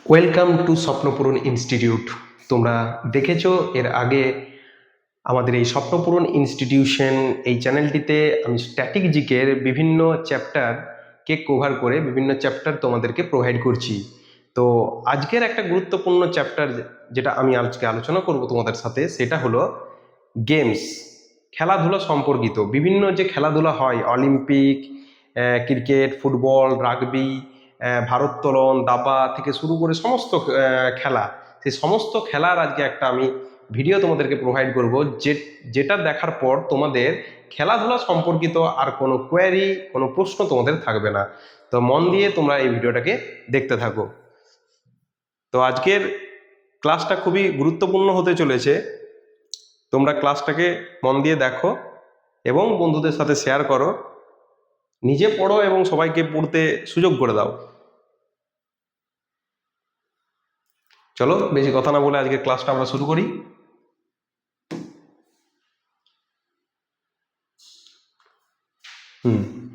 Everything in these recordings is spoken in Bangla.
Welcome to Swapnapuron institute. তোমরা দেখেছো এর আগে আমাদের এই স্বপ্নপূরণ ইনস্টিটিউশন এই চ্যানেলটিতে আমি স্ট্যাটিক জিকের বিভিন্ন চ্যাপ্টারকে কভার করে বিভিন্ন চ্যাপ্টার তোমাদেরকে প্রোভাইড করছি। তো আজকের একটা গুরুত্বপূর্ণ চ্যাপ্টার যেটা আমি আজকে আলোচনা করব তোমাদের সাথে, সেটা হলো গেমস, খেলাধুলা সম্পর্কিত বিভিন্ন যে খেলাধুলা হয়, অলিম্পিক, ক্রিকেট, ফুটবল, রাগবি, ভারোত্তোলন, দাবা থেকে শুরু করে সমস্ত খেলা, সেই সমস্ত খেলার আজকে একটা আমি ভিডিও তোমাদেরকে প্রোভাইড করব, যেটা দেখার পর তোমাদের খেলাধুলা সম্পর্কিত আর কোনো কোয়ারি, কোনো প্রশ্ন তোমাদের থাকবে না। তো মন দিয়ে তোমরা এই ভিডিওটাকে দেখতে থাকো। তো আজকের ক্লাসটা খুবই গুরুত্বপূর্ণ হতে চলেছে। তোমরা ক্লাসটাকে মন দিয়ে দেখো এবং বন্ধুদের সাথে শেয়ার করো, নিজে পড়ো এবং সবাইকে পড়তে সুযোগ করে দাও। চলো বেশি কথা না বলে আজকের ক্লাসটা আমরা শুরু করি।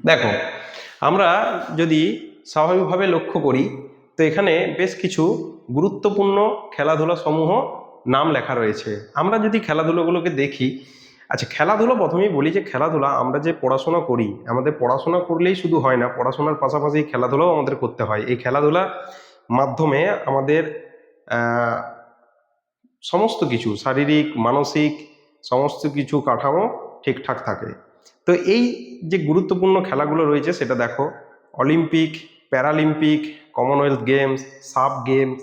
দেখো, আমরা যদি স্বাভাবিকভাবে লক্ষ্য করি তো এখানে বেশ কিছু গুরুত্বপূর্ণ খেলাধুলা সমূহ নাম লেখা রয়েছে। আমরা যদি খেলাধুলোগুলোকে দেখি, আচ্ছা খেলাধুলো প্রথমেই বলি যে খেলাধুলা আমরা যে পড়াশোনা করি, আমাদের পড়াশোনা করলেই শুধু হয় না, পড়াশোনার পাশাপাশি খেলাধুলাও আমাদের করতে হয়। এই খেলাধুলা মাধ্যমে আমাদের সমস্ত কিছু শারীরিক মানসিক সমস্ত কিছু কাঠামো ঠিকঠাক থাকে। তো এই যে গুরুত্বপূর্ণ খেলাগুলো রয়েছে সেটা দেখো: Olympic, Paralympic, Commonwealth games, sub games,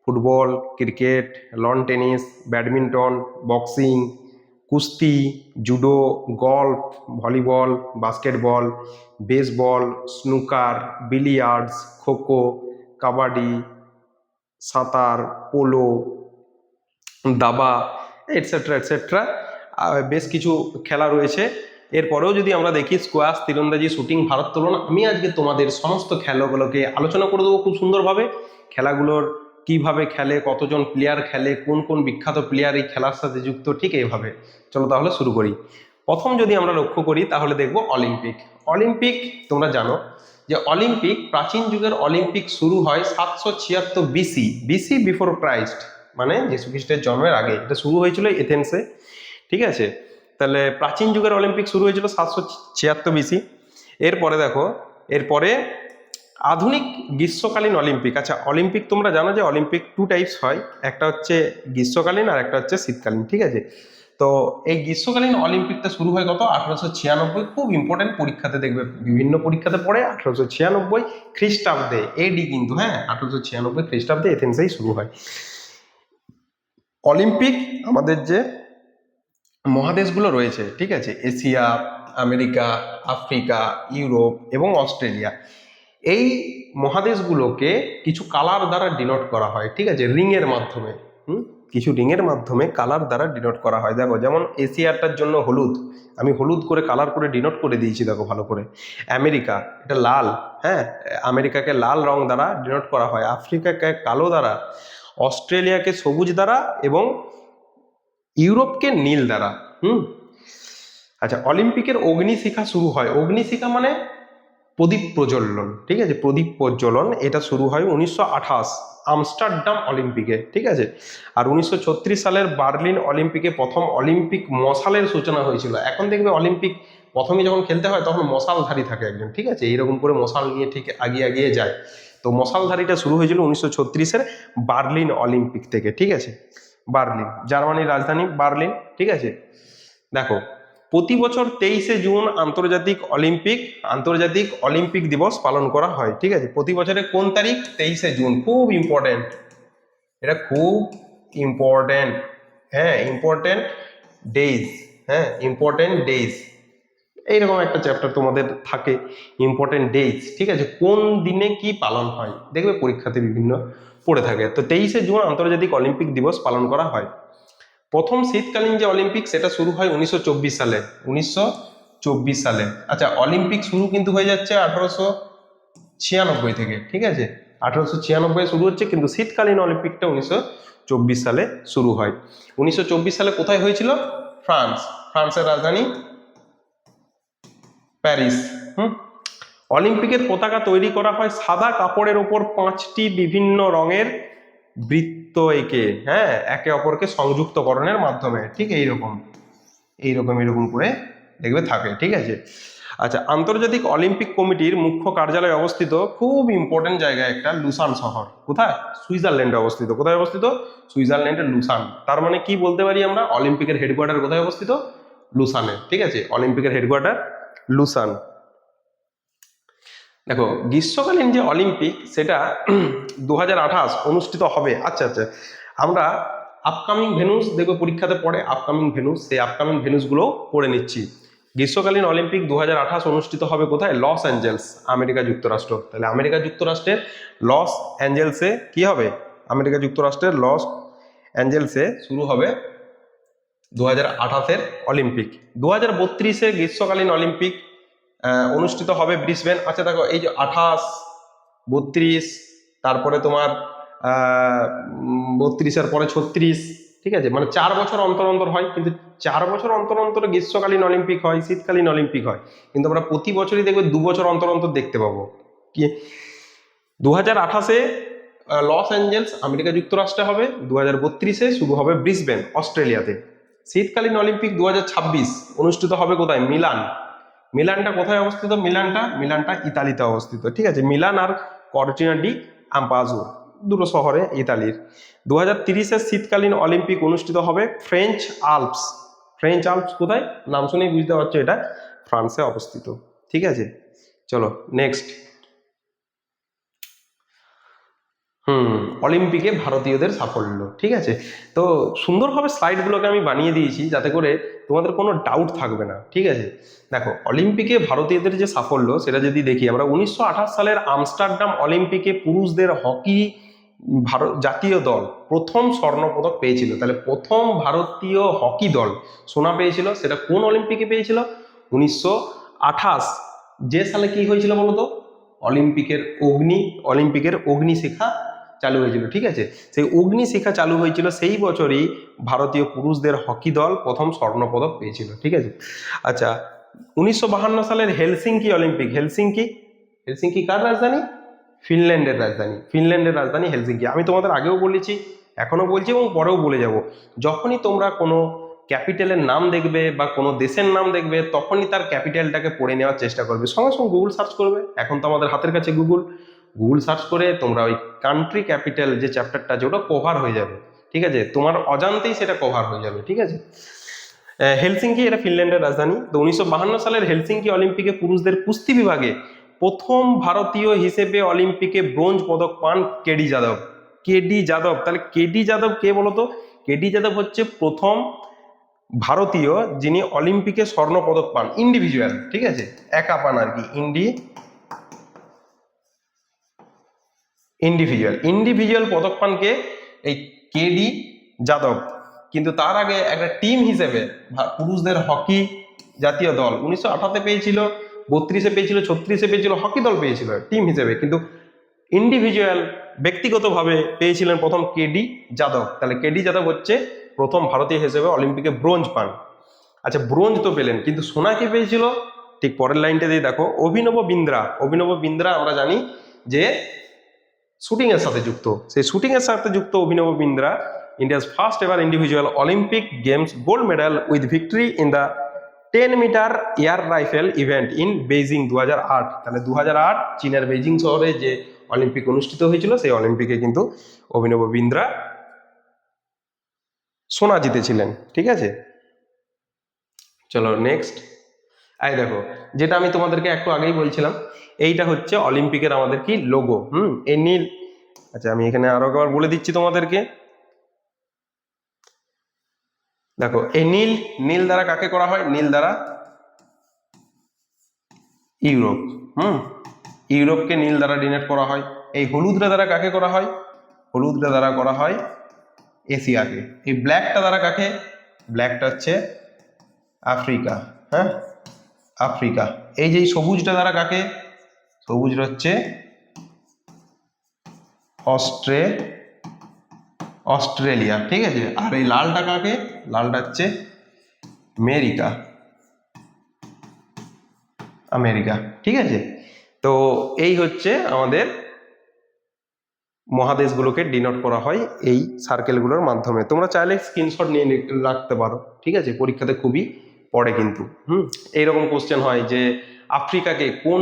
football, cricket, lawn tennis, badminton, boxing, কুস্তি, judo, golf, volleyball, basketball, baseball, snooker, billiards, kho kho, kabaddi, সাঁতার, পোলো, দাবা, এটসেট্রা এটসেট্রা, বেশ কিছু খেলা রয়েছে। এরপরেও যদি আমরা দেখি স্কোয়াশ, তীরন্দাজি, শুটিং, ভারোত্তোলন, আমি আজকে তোমাদের সমস্ত খেলাগুলোকে আলোচনা করে দেবো খুব সুন্দরভাবে। খেলাগুলোর কিভাবে খেলে, কতজন প্লেয়ার খেলে, কোন কোন বিখ্যাত প্লেয়ার এই খেলার সাথে যুক্ত, ঠিক এইভাবে। চলো তাহলে শুরু করি। প্রথম যদি আমরা লক্ষ্য করি তাহলে দেখবো অলিম্পিক। অলিম্পিক, তোমরা জানো যে অলিম্পিক, প্রাচীন যুগের অলিম্পিক শুরু হয় 776 বিসি, বিসি বিফোর ক্রাইস্ট, মানে যীশু খ্রিস্টের জন্মের আগে। এটা শুরু হয়েছিল এথেন্সে, ঠিক আছে। তাহলে প্রাচীন যুগের অলিম্পিক শুরু হয়েছিল 776 বিসি। এরপরে দেখো, এরপরে আধুনিক গ্রীষ্মকালীন অলিম্পিক। আচ্ছা অলিম্পিক তোমরা জানো যে অলিম্পিক টু টাইপস হয়, একটা হচ্ছে গ্রীষ্মকালীন আর একটা হচ্ছে শীতকালীন, ঠিক আছে। তো এই গ্রীষ্মকালীন অলিম্পিকটা শুরু হয় কত, 1896। খুব ইম্পর্টেন্ট, পরীক্ষাতে দেখবে, বিভিন্ন পরীক্ষাতে পড়ে 1896 খ্রিস্টাব্দে, এডি কিন্তু, হ্যাঁ 1896 খ্রিস্টাব্দে এথেন্সেই শুরু হয় অলিম্পিক। আমাদের যে মহাদেশগুলো রয়েছে, ঠিক আছে, এশিয়া, আমেরিকা, আফ্রিকা, ইউরোপ এবং অস্ট্রেলিয়া, এই মহাদেশগুলোকে কিছু কালার দ্বারা ডিনোট করা হয়, ঠিক আছে, রিংয়ের মাধ্যমে। কিছু রিংয়ের মাধ্যমে কালার দ্বারা ডিনোট করা হয়। দেখো যেমন এশিয়াটার জন্য হলুদ, আমি হলুদ করে কালার করে ডিনোট করে দিয়েছি, দেখো ভালো করে। আমেরিকা, এটা লাল, হ্যাঁ, আমেরিকাকে লাল রং দ্বারা ডিনোট করা হয়। আফ্রিকাকে কালো দ্বারা, অস্ট্রেলিয়াকে সবুজ দ্বারা এবং ইউরোপকে নীল দ্বারা। আচ্ছা অলিম্পিকের অগ্নিশিখা শুরু হয়, অগ্নিশিখা মানে প্রদীপ প্রজ্বলন, ঠিক আছে, প্রদীপ প্রজ্বলন, এটা শুরু হয় 1928 আমস্টারডাম অলিম্পিকে, ঠিক আছে। আর 1936 সালের বার্লিন অলিম্পিকে প্রথম অলিম্পিক মশালের সূচনা হয়েছিল। এখন দেখবে অলিম্পিক প্রথমে যখন খেলতে হয় তখন মশালধারী থাকে একজন, ঠিক আছে, এইরকম করে মশাল নিয়ে ঠিক আগিয়ে আগিয়ে যায়। তো মশালধারীটা শুরু হয়েছিল 1936-এর বার্লিন অলিম্পিক থেকে, ঠিক আছে। বার্লিন, জার্মানির রাজধানী বার্লিন, ঠিক আছে। দেখো প্রতি বছর 23শে জুন আন্তর্জাতিক অলিম্পিক দিবস পালন করা হয়, ঠিক আছে। প্রতি বছরের কোন তারিখ, 23শে জুন। খুব ইম্পর্টেন্ট, এটা খুব ইম্পর্টেন্ট, হ্যাঁ ইম্পর্টেন্ট ডেজ, হ্যাঁ ইম্পর্টেন্ট ডেজ, এইরকম একটা চ্যাপ্টার তোমাদের থাকে, ইম্পর্টেন্ট ডেজ, ঠিক আছে, কোন দিনে কি পালন হয়, দেখবে পরীক্ষাতে বিভিন্ন পড়ে থাকে। তো 23শে জুন আন্তর্জাতিক অলিম্পিক দিবস পালন করা হয়। প্রথম শীতকালীন যে অলিম্পিক সেটা শুরু হয় 1924 সালে, 1924 সালে। আচ্ছা অলিম্পিক শুরু কিন্তু হয়ে যাচ্ছে 1896 থেকে, ঠিক আছে, 1896 শুরু হচ্ছে, কিন্তু শীতকালীন অলিম্পিকটা 1924 সালে শুরু হয়। 1924 সালে কোথায় হয়েছিল, ফ্রান্সের রাজধানী প্যারিস। অলিম্পিকের পতাকা তৈরি করা হয় সাদা কাপড়ের ওপর 5টি বিভিন্ন রঙের বৃত্ত এঁকে, হ্যাঁ, একে অপরকে সংযুক্তকরণের মাধ্যমে, ঠিক এইরকম এরকম করে দেখবে থাকে, ঠিক আছে। আচ্ছা, আন্তর্জাতিক অলিম্পিক কমিটির মুখ্য কার্যালয় অবস্থিত খুব ইম্পর্টেন্ট জায়গায় একটা, লুসান শহর। কোথায়? সুইজারল্যান্ডে অবস্থিত। কোথায় অবস্থিত? সুইজারল্যান্ডের লুসান। তার মানে কি বলতে পারি আমরা? অলিম্পিকের হেডকোয়ার্টার কোথায় অবস্থিত? লুসানে, ঠিক আছে। অলিম্পিকের হেডকোয়ার্টার লুসান। দেখো, গ্রীষ্মকালীন যে অলিম্পিক সেটা 2028 অনুষ্ঠিত হবে। আচ্ছা আচ্ছা, আমরা আপকামিং ভেনুস দেখবো পরীক্ষাতে পড়ে, আপকামিং ভেনুস, সেই আপকামিং ভেনুসগুলো পড়ে নিচ্ছি। গ্রীষ্মকালীন অলিম্পিক 2028 অনুষ্ঠিত হবে কোথায়? লস অ্যাঞ্জেলস, আমেরিকা যুক্তরাষ্ট্র। তাহলে আমেরিকা যুক্তরাষ্ট্রের লস অ্যাঞ্জেলসে কি হবে? আমেরিকা যুক্তরাষ্ট্রের লস অ্যাঞ্জেলসে শুরু হবে 2028-এর অলিম্পিক। 2032-এ গ্রীষ্মকালীন অলিম্পিক অনুষ্ঠিত হবে ব্রিসবেন। আচ্ছা দেখো, এই যে 28, 32, তারপরে তোমার 32-এর পরে 36, ঠিক আছে, মানে 4 বছর অন্তর অন্তর হয়। কিন্তু 4 বছর অন্তর অন্তর গ্রীষ্মকালীন অলিম্পিক হয়, শীতকালীন অলিম্পিক হয়, কিন্তু আমরা প্রতি বছরই দেখবে 2 বছর অন্তর অন্তর দেখতে পাবো। কি 2028-এ লস অ্যাঞ্জেলস আমেরিকা যুক্তরাষ্ট্রে হবে, 2032-এ শুরু হবে ব্রিসবেন অস্ট্রেলিয়াতে। শীতকালীন অলিম্পিক 2026 অনুষ্ঠিত হবে কোথায়? মিলান। মিলানটা কোথায় অবস্থিত? মিলানটা ইতালিতে অবস্থিত, ঠিক আছে। মিলান আর কর্টিনা ডি আম্পাজো, দুটো শহরে ইতালির। 2030-এর শীতকালীন অলিম্পিক অনুষ্ঠিত হবে ফ্রেঞ্চ আল্পস। ফ্রেঞ্চ আল্পস কোথায়? নাম শুনেই বুঝতে পারছো এটা ফ্রান্সে অবস্থিত, ঠিক আছে। চলো নেক্সট। অলিম্পিকে ভারতীয়দের সাফল্য, ঠিক আছে। তো সুন্দরভাবে স্লাইডগুলোকে আমি বানিয়ে দিয়েছি যাতে করে তোমাদের কোনো ডাউট থাকবে না, ঠিক আছে। দেখো, অলিম্পিকে ভারতীয়দের যে সাফল্য সেটা যদি দেখি আমরা, 1928 সালের আমস্টারডাম অলিম্পিকে পুরুষদের হকি জাতীয় দল প্রথম স্বর্ণপদক পেয়েছিল। তাহলে প্রথম ভারতীয় হকি দল সোনা পেয়েছিল, সেটা কোন অলিম্পিকে পেয়েছিল? 1928। যে সালে কি হয়েছিল বলতো? অলিম্পিকের অগ্নিশিখা চালু হয়েছিল, ঠিক আছে। সেই অগ্নিশিখা চালু হয়েছিল সেই বছরই ভারতীয় পুরুষদের হকি দল প্রথম স্বর্ণপদক পেয়েছিল, ঠিক আছে। আচ্ছা, 1952 সালের হেলসিঙ্কি অলিম্পিক। হেলসিঙ্কি কার রাজধানী? ফিনল্যান্ডের রাজধানী হেলসিঙ্কি। আমি তোমাদের আগেও বলেছি, এখনো বলছি এবং পরেও বলে যাব, যখনই তোমরা কোনো ক্যাপিটালের নাম দেখবে বা কোনো দেশের নাম দেখবে তখনই তার ক্যাপিটালটাকে পড়ে নেওয়ার চেষ্টা করবে। সঙ্গে সঙ্গে গুগল সার্চ করবে, এখন তো আমাদের হাতের কাছে গুগল সার্চ করে তোমরা ওই কান্ট্রি ক্যাপিটাল যে চ্যাপ্টারটা আছে ওটা কভার হয়ে যাবে, ঠিক আছে। তোমার অজান্তেই সেটা কভার হয়ে যাবে, ঠিক আছে। হেলসিঙ্কি এটা ফিনল্যান্ডের রাজধানী। তো 1952 সালের হেলসিঙ্কি অলিম্পিকে পুরুষদের কুস্তি বিভাগে প্রথম ভারতীয় হিসেবে অলিম্পিকে ব্রোঞ্জ পদক পান কেডি যাদব। তাহলে কেডি যাদব কে বলতো? কেডি যাদব হচ্ছে প্রথম ভারতীয় যিনি অলিম্পিকে স্বর্ণ পদক পান, ইন্ডিভিজুয়াল, ঠিক আছে, একা পান আর কি। ইন্ডিভিজুয়াল পদক পান কে? এই কেডি যাদব। কিন্তু তার আগে একটা টিম হিসেবে পুরুষদের হকি জাতীয় দল 1928-এ পেয়েছিল, 32-এ পেয়েছিল, 36-এ পেয়েছিল, হকি দল পেয়েছিল টিম হিসেবে, কিন্তু ইন্ডিভিজুয়াল ব্যক্তিগতভাবে পেয়েছিলেন প্রথম কেডি যাদব। তাহলে কেডি যাদব হচ্ছে প্রথম ভারতীয় হিসেবে অলিম্পিকে ব্রোঞ্জ পান। আচ্ছা, ব্রোঞ্জ তো পেলেন, কিন্তু সোনা কে পেয়েছিল? ঠিক পরের লাইনটা দিয়ে দেখো, অভিনব বিন্দ্রা আমরা জানি যে শুটিং এর সাথে যুক্ত। সেই শুটিং এর সাথে যুক্ত Abhinav Bindra India's first ever individual Olympic games gold medal with victory in the 10 metre air rifle event in Beijing 2008। তাহলে 2008 চীনের বেইজিং শহরে যে অলিম্পিক অনুষ্ঠিত হয়েছিল সেই অলিম্পিকে কিন্তু অভিনব বিন্দ্রা সোনা জিতেছিলেন, ঠিক আছে। চলো নেক্সট। এই দেখো, যেটা আমি তোমাদেরকে একটু আগেই বলছিলাম, এইটা হচ্ছে অলিম্পিকের আমাদের কি লোগো। এই নীল। আচ্ছা, আমি এখানে আরো একবার বলে দিচ্ছি তোমাদেরকে। দেখো, এই নীল দ্বারা কাকে করা হয়? নীল দ্বারা ইউরোপ। ইউরোপকে নীল দ্বারা ডিনোট করা হয়। এই হলুদটা দ্বারা কাকে করা হয়? হলুদটা দ্বারা করা হয় এশিয়াকে। এই ব্ল্যাকটা দ্বারা কাকে? ব্ল্যাকটা হচ্ছে আফ্রিকা, হ্যাঁ, আফ্রিকা। এই যে সবুজটা দ্বারা কাকে? সবুজটা হচ্ছে অস্ট্রেলিয়া, ঠিক আছে। আর এই লালটা কাকে? লালটা হচ্ছে আমেরিকা, ঠিক আছে। তো তো এই হচ্ছে আমাদের মহাদেশগুলোকে ডিনোট করা হয় এই সার্কেলগুলোর মাধ্যমে। তোমরা চাইলে স্ক্রিনশট নিয়ে রাখতে পারো, ঠিক আছে, পরীক্ষাতে খুবই পড়ে কিন্তু। এইরকম কোশ্চেন হয় যে আফ্রিকাকে কোন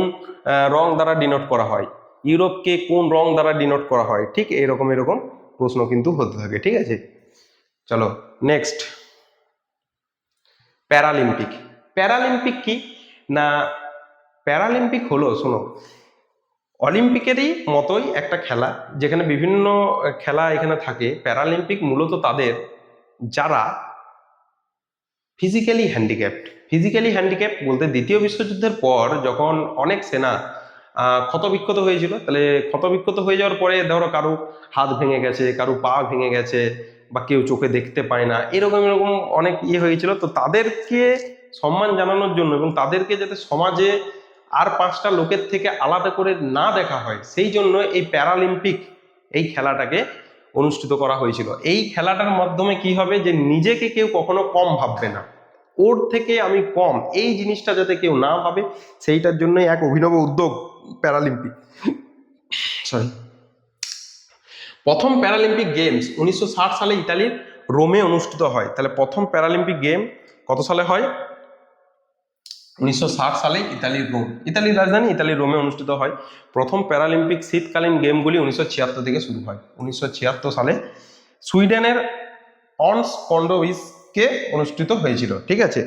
রং দ্বারা ডিনোট করা হয়, ইউরোপকে কোন রং দ্বারা ডিনোট করা হয়, ঠিক এরকম প্রশ্ন কিন্তু হতে থাকে, ঠিক আছে। চলো নেক্সট, প্যারালিম্পিক। প্যারালিম্পিক কি না, প্যারালিম্পিক হলো, শোনো, অলিম্পিকেরই মতোই একটা খেলা, যেখানে বিভিন্ন খেলা এখানে থাকে। প্যারালিম্পিক মূলত তাদের যারা ফিজিক্যালি হ্যান্ডিক্যাপ্ট। ফিজিক্যালি হ্যান্ডিক্যাপ্ট বলতে দ্বিতীয় বিশ্বযুদ্ধের পর যখন অনেক সেনা ক্ষতবিক্ষত হয়েছিল, তাহলে ক্ষতবিক্ষত হয়ে যাওয়ার পরে ধরো কারো হাত ভেঙে গেছে, কারো পা ভেঙে গেছে, বা কেউ চোখে দেখতে পায় না, এরকম অনেক হয়েছিল। তো তাদেরকে সম্মান জানানোর জন্য এবং তাদেরকে যাতে সমাজে আর 5টা লোকের থেকে আলাদা করে না দেখা হয়, সেই জন্য এই প্যারালিম্পিক এই খেলাটাকে অনুষ্ঠিত করা হয়েছিল। এই খেলাটার মাধ্যমে কি হবে, যে নিজেকে কেউ কখনো কম ভাববে না, ওর থেকে আমি কম, এই জিনিসটা যাতে কেউ না ভাবে, সেইটার জন্যই এক অভিনব উদ্যোগ প্যারালিম্পিক। সরি, প্রথম প্যারালিম্পিক গেমস 1960 সালে ইতালির রোমে অনুষ্ঠিত হয়। তাহলে প্রথম প্যারালিম্পিক গেম কত সালে হয়? 1960 সালে ইতালির রোম, ইতালির রাজধানী ইতালির রোমে অনুষ্ঠিত হয়। প্রথম প্যারালিম্পিক শীতকালীন গেমগুলি 1976 থেকে শুরু হয়। 1976 সালে সুইডেনের অনস কন্ডোভিসকে অনুষ্ঠিত হয়েছিল, ঠিক আছে।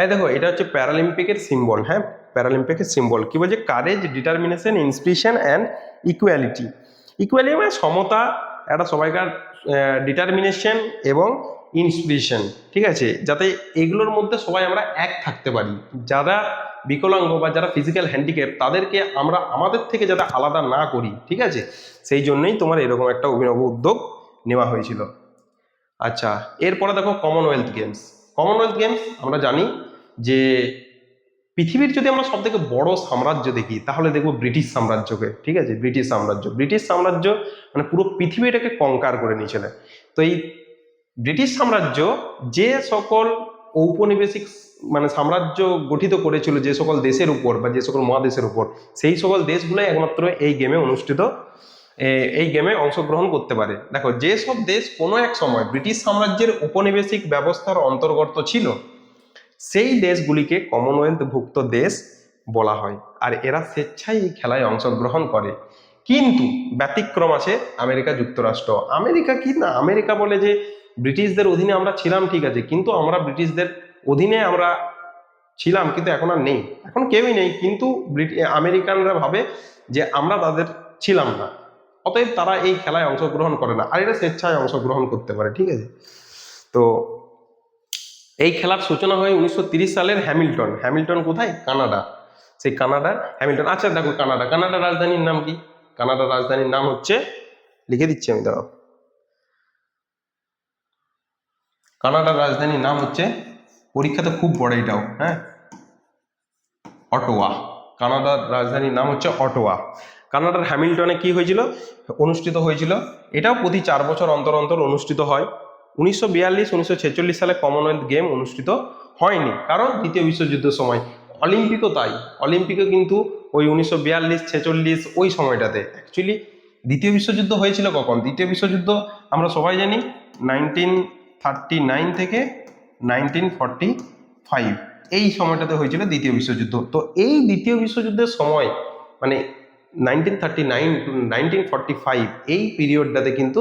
এই দেখো, এটা হচ্ছে প্যারালিম্পিকের সিম্বল। হ্যাঁ, প্যারালিম্পিকের সিম্বল কি বলছে? Courage, determination, inspiration and equality. Equality মানে সমতা, একটা সবাইকার ডিটারমিনেশন এবং ইন্সপিরেশন, ঠিক আছে, যাতে এগুলোর মধ্যে সবাই আমরা এক থাকতে পারি। যারা বিকলাঙ্গ বা যারা ফিজিক্যাল হ্যান্ডিক্যাপ, তাদেরকে আমরা আমাদের থেকে যাতে আলাদা না করি, ঠিক আছে, সেই জন্যই তোমার এরকম একটা অভিনব উদ্যোগ নেওয়া হয়েছিল। আচ্ছা, এরপরে দেখো কমনওয়েলথ গেমস। কমনওয়েলথ গেমস আমরা জানি যে পৃথিবীর যদি আমরা সব থেকে বড় সাম্রাজ্য দেখি, তাহলে দেখবো ব্রিটিশ সাম্রাজ্যকে, ঠিক আছে। ব্রিটিশ সাম্রাজ্য, ব্রিটিশ সাম্রাজ্য মানে পুরো পৃথিবীটাকে কঙ্কার করে নিয়েছিল। তো এই ব্রিটিশ সাম্রাজ্য যে সকল ঔপনিবেশিক মানে সাম্রাজ্য গঠিত করেছিল যে সকল দেশের উপর বা যে সকল মহাদেশের উপর, সেই সকল দেশগুলোই একমাত্র এই গেমে এই গেমে অংশগ্রহণ করতে পারে। দেখো, যেসব দেশ কোনো এক সময় ব্রিটিশ সাম্রাজ্যের উপনিবেশিক ব্যবস্থার অন্তর্গত ছিল, সেই দেশগুলিকে কমনওয়েলথভুক্ত দেশ বলা হয়, আর এরা স্বেচ্ছায় এই খেলায় অংশগ্রহণ করে। কিন্তু ব্যতিক্রম আছে আমেরিকা যুক্তরাষ্ট্র। আমেরিকা কি না, আমেরিকা বলে যে ব্রিটিশদের অধীনে আমরা ছিলাম, ঠিক আছে, কিন্তু আমরা ব্রিটিশদের অধীনে আমরা ছিলাম, কিন্তু এখন আর নেই, এখন কেউই নেই, কিন্তু আমেরিকানরা ভাবে যে আমরা তাদের ছিলাম না, অতএব তারা এই খেলায় অংশগ্রহণ করে না, আর এটা স্বেচ্ছায় অংশগ্রহণ করতে পারে, ঠিক আছে। তো এই খেলার সূচনা হয় 1930 সালের হ্যামিল্টন। হ্যামিল্টন কোথায়? কানাডা। সেই কানাডার হ্যামিল্টন। আচ্ছা দেখো, কানাডার রাজধানীর নাম কি? কানাডার রাজধানীর নাম হচ্ছে, লিখে দিচ্ছি আমি, দাঁড়াও। কানাডার রাজধানীর নাম হচ্ছে, পরীক্ষাতে খুব বড় এটাও, হ্যাঁ, অটোয়া। কানাডার রাজধানীর নাম হচ্ছে অটোয়া। কানাডার হ্যামিল্টনে কি হয়েছিল? অনুষ্ঠিত হয়েছিল। এটাও প্রতি 4 বছর অন্তর অন্তর অনুষ্ঠিত হয়। 1942-1946 সালে কমনওয়েলথ গেম অনুষ্ঠিত হয়নি, কারণ দ্বিতীয় বিশ্বযুদ্ধের সময়। অলিম্পিকও তাই, অলিম্পিকও কিন্তু ওই 1942-46 ওই সময়টাতে। অ্যাকচুয়ালি দ্বিতীয় বিশ্বযুদ্ধ হয়েছিল কখন? দ্বিতীয় বিশ্বযুদ্ধ আমরা সবাই জানি 1939 থেকে 1945, এই সময়টাতে হয়েছিল দ্বিতীয় বিশ্বযুদ্ধ। তো এই দ্বিতীয় বিশ্বযুদ্ধের সময় মানে 1939 to 1945 এই পিরিয়ডটাতে কিন্তু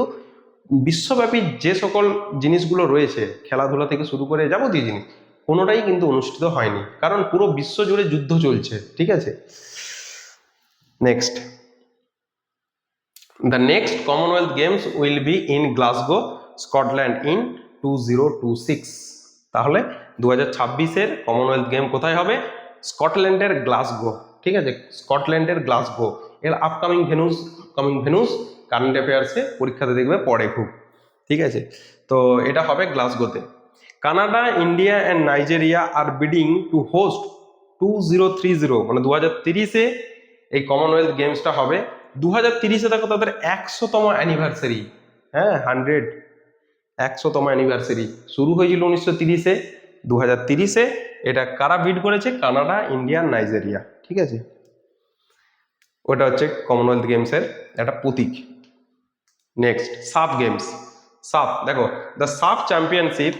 বিশ্বব্যাপী যে সকল জিনিসগুলো রয়েছে, খেলাধুলা থেকে শুরু করে যাবতীয় জিনিস, কোনোটাই কিন্তু অনুষ্ঠিত হয়নি, কারণ পুরো বিশ্ব জুড়ে যুদ্ধ চলছে, ঠিক আছে। Next, the next Commonwealth games will be in Glasgow, Scotland in 2026। তাহলে 2026-এর কমনওয়েলথ গেম কোথায় হবে? স্কটল্যান্ডের গ্লাসগো, ঠিক আছে, স্কটল্যান্ডের গ্লাসগো। এর আপকামিং ভেনুস কারেন্ট অ্যাফেয়ার্সে পরীক্ষাতে দেখবে পড়ে খুব, ঠিক আছে। তো এটা হবে গ্লাসগোতে। কানাডা, ইন্ডিয়া অ্যান্ড নাইজেরিয়া আর বিডিং টু হোস্ট 2030, মানে 2030-এ এই কমনওয়েলথ গেমসটা হবে। 2030-এ দেখো তাদের 100তম অ্যানিভার্সারি, হ্যাঁ, 100তম অ্যানিভার্সারি। শুরু হয়েছিল 1930-এ, 2030-এ এটা কারা বিড করেছে? কানাডা, ইন্ডিয়া, নাইজেরিয়া, ঠিক আছে। ওটা হচ্ছে কমনওয়েলথ গেমসের একটা প্রতীক। নেক্সট সাফ গেমস। সাফ দেখো, দ্য সাফ championship,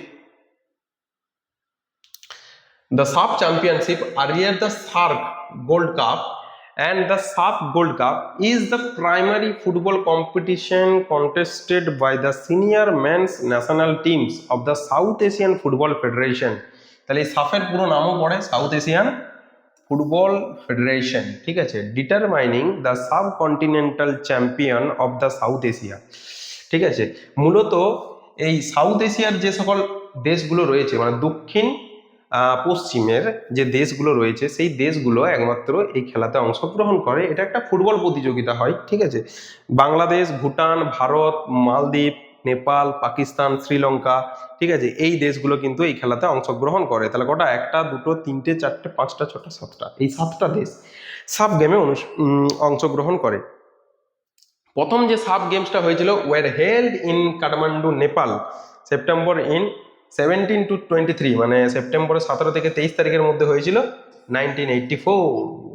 the SAF championship, earlier the SARC Gold Cup, and the SAF Gold Cup is the primary football competition contested by the senior men's national teams of the South Asian Football Federation। তাহলে সাফের পুরো নামও পড়ে সাউথ এশিয়ান ফুটবল ফেডারেশন, ঠিক আছে, determining the subcontinental champion of the south Asia. ঠিক আছে, মূলত এই সাউথ এশিয়ার যে সকল দেশগুলো রয়েছে, মানে দক্ষিণ পশ্চিমের যে দেশগুলো রয়েছে, সেই দেশগুলো একমাত্র এই খেলাতে অংশগ্রহণ করে। এটা একটা ফুটবল প্রতিযোগিতা হয়, ঠিক আছে। বাংলাদেশ, ভুটান, ভারত, মালদ্বীপ, নেপাল, পাকিস্তান, শ্রীলঙ্কা, ঠিক আছে, এই দেশগুলো কিন্তু এই খেলাতে অংশগ্রহণ করে। তাহলে কটা? একটা, দুটো, তিনটে, চারটে, পাঁচটা, ছটা, সাতটা, এই সাতটা দেশ সাব গেমে অংশগ্রহণ করে। প্রথম যে সাব গেমসটা হয়েছিল were held in Kathmandu, Nepal, September in 17 to 23, মানে সেপ্টেম্বরের 17 থেকে 23 তারিখের মধ্যে হয়েছিল 1984,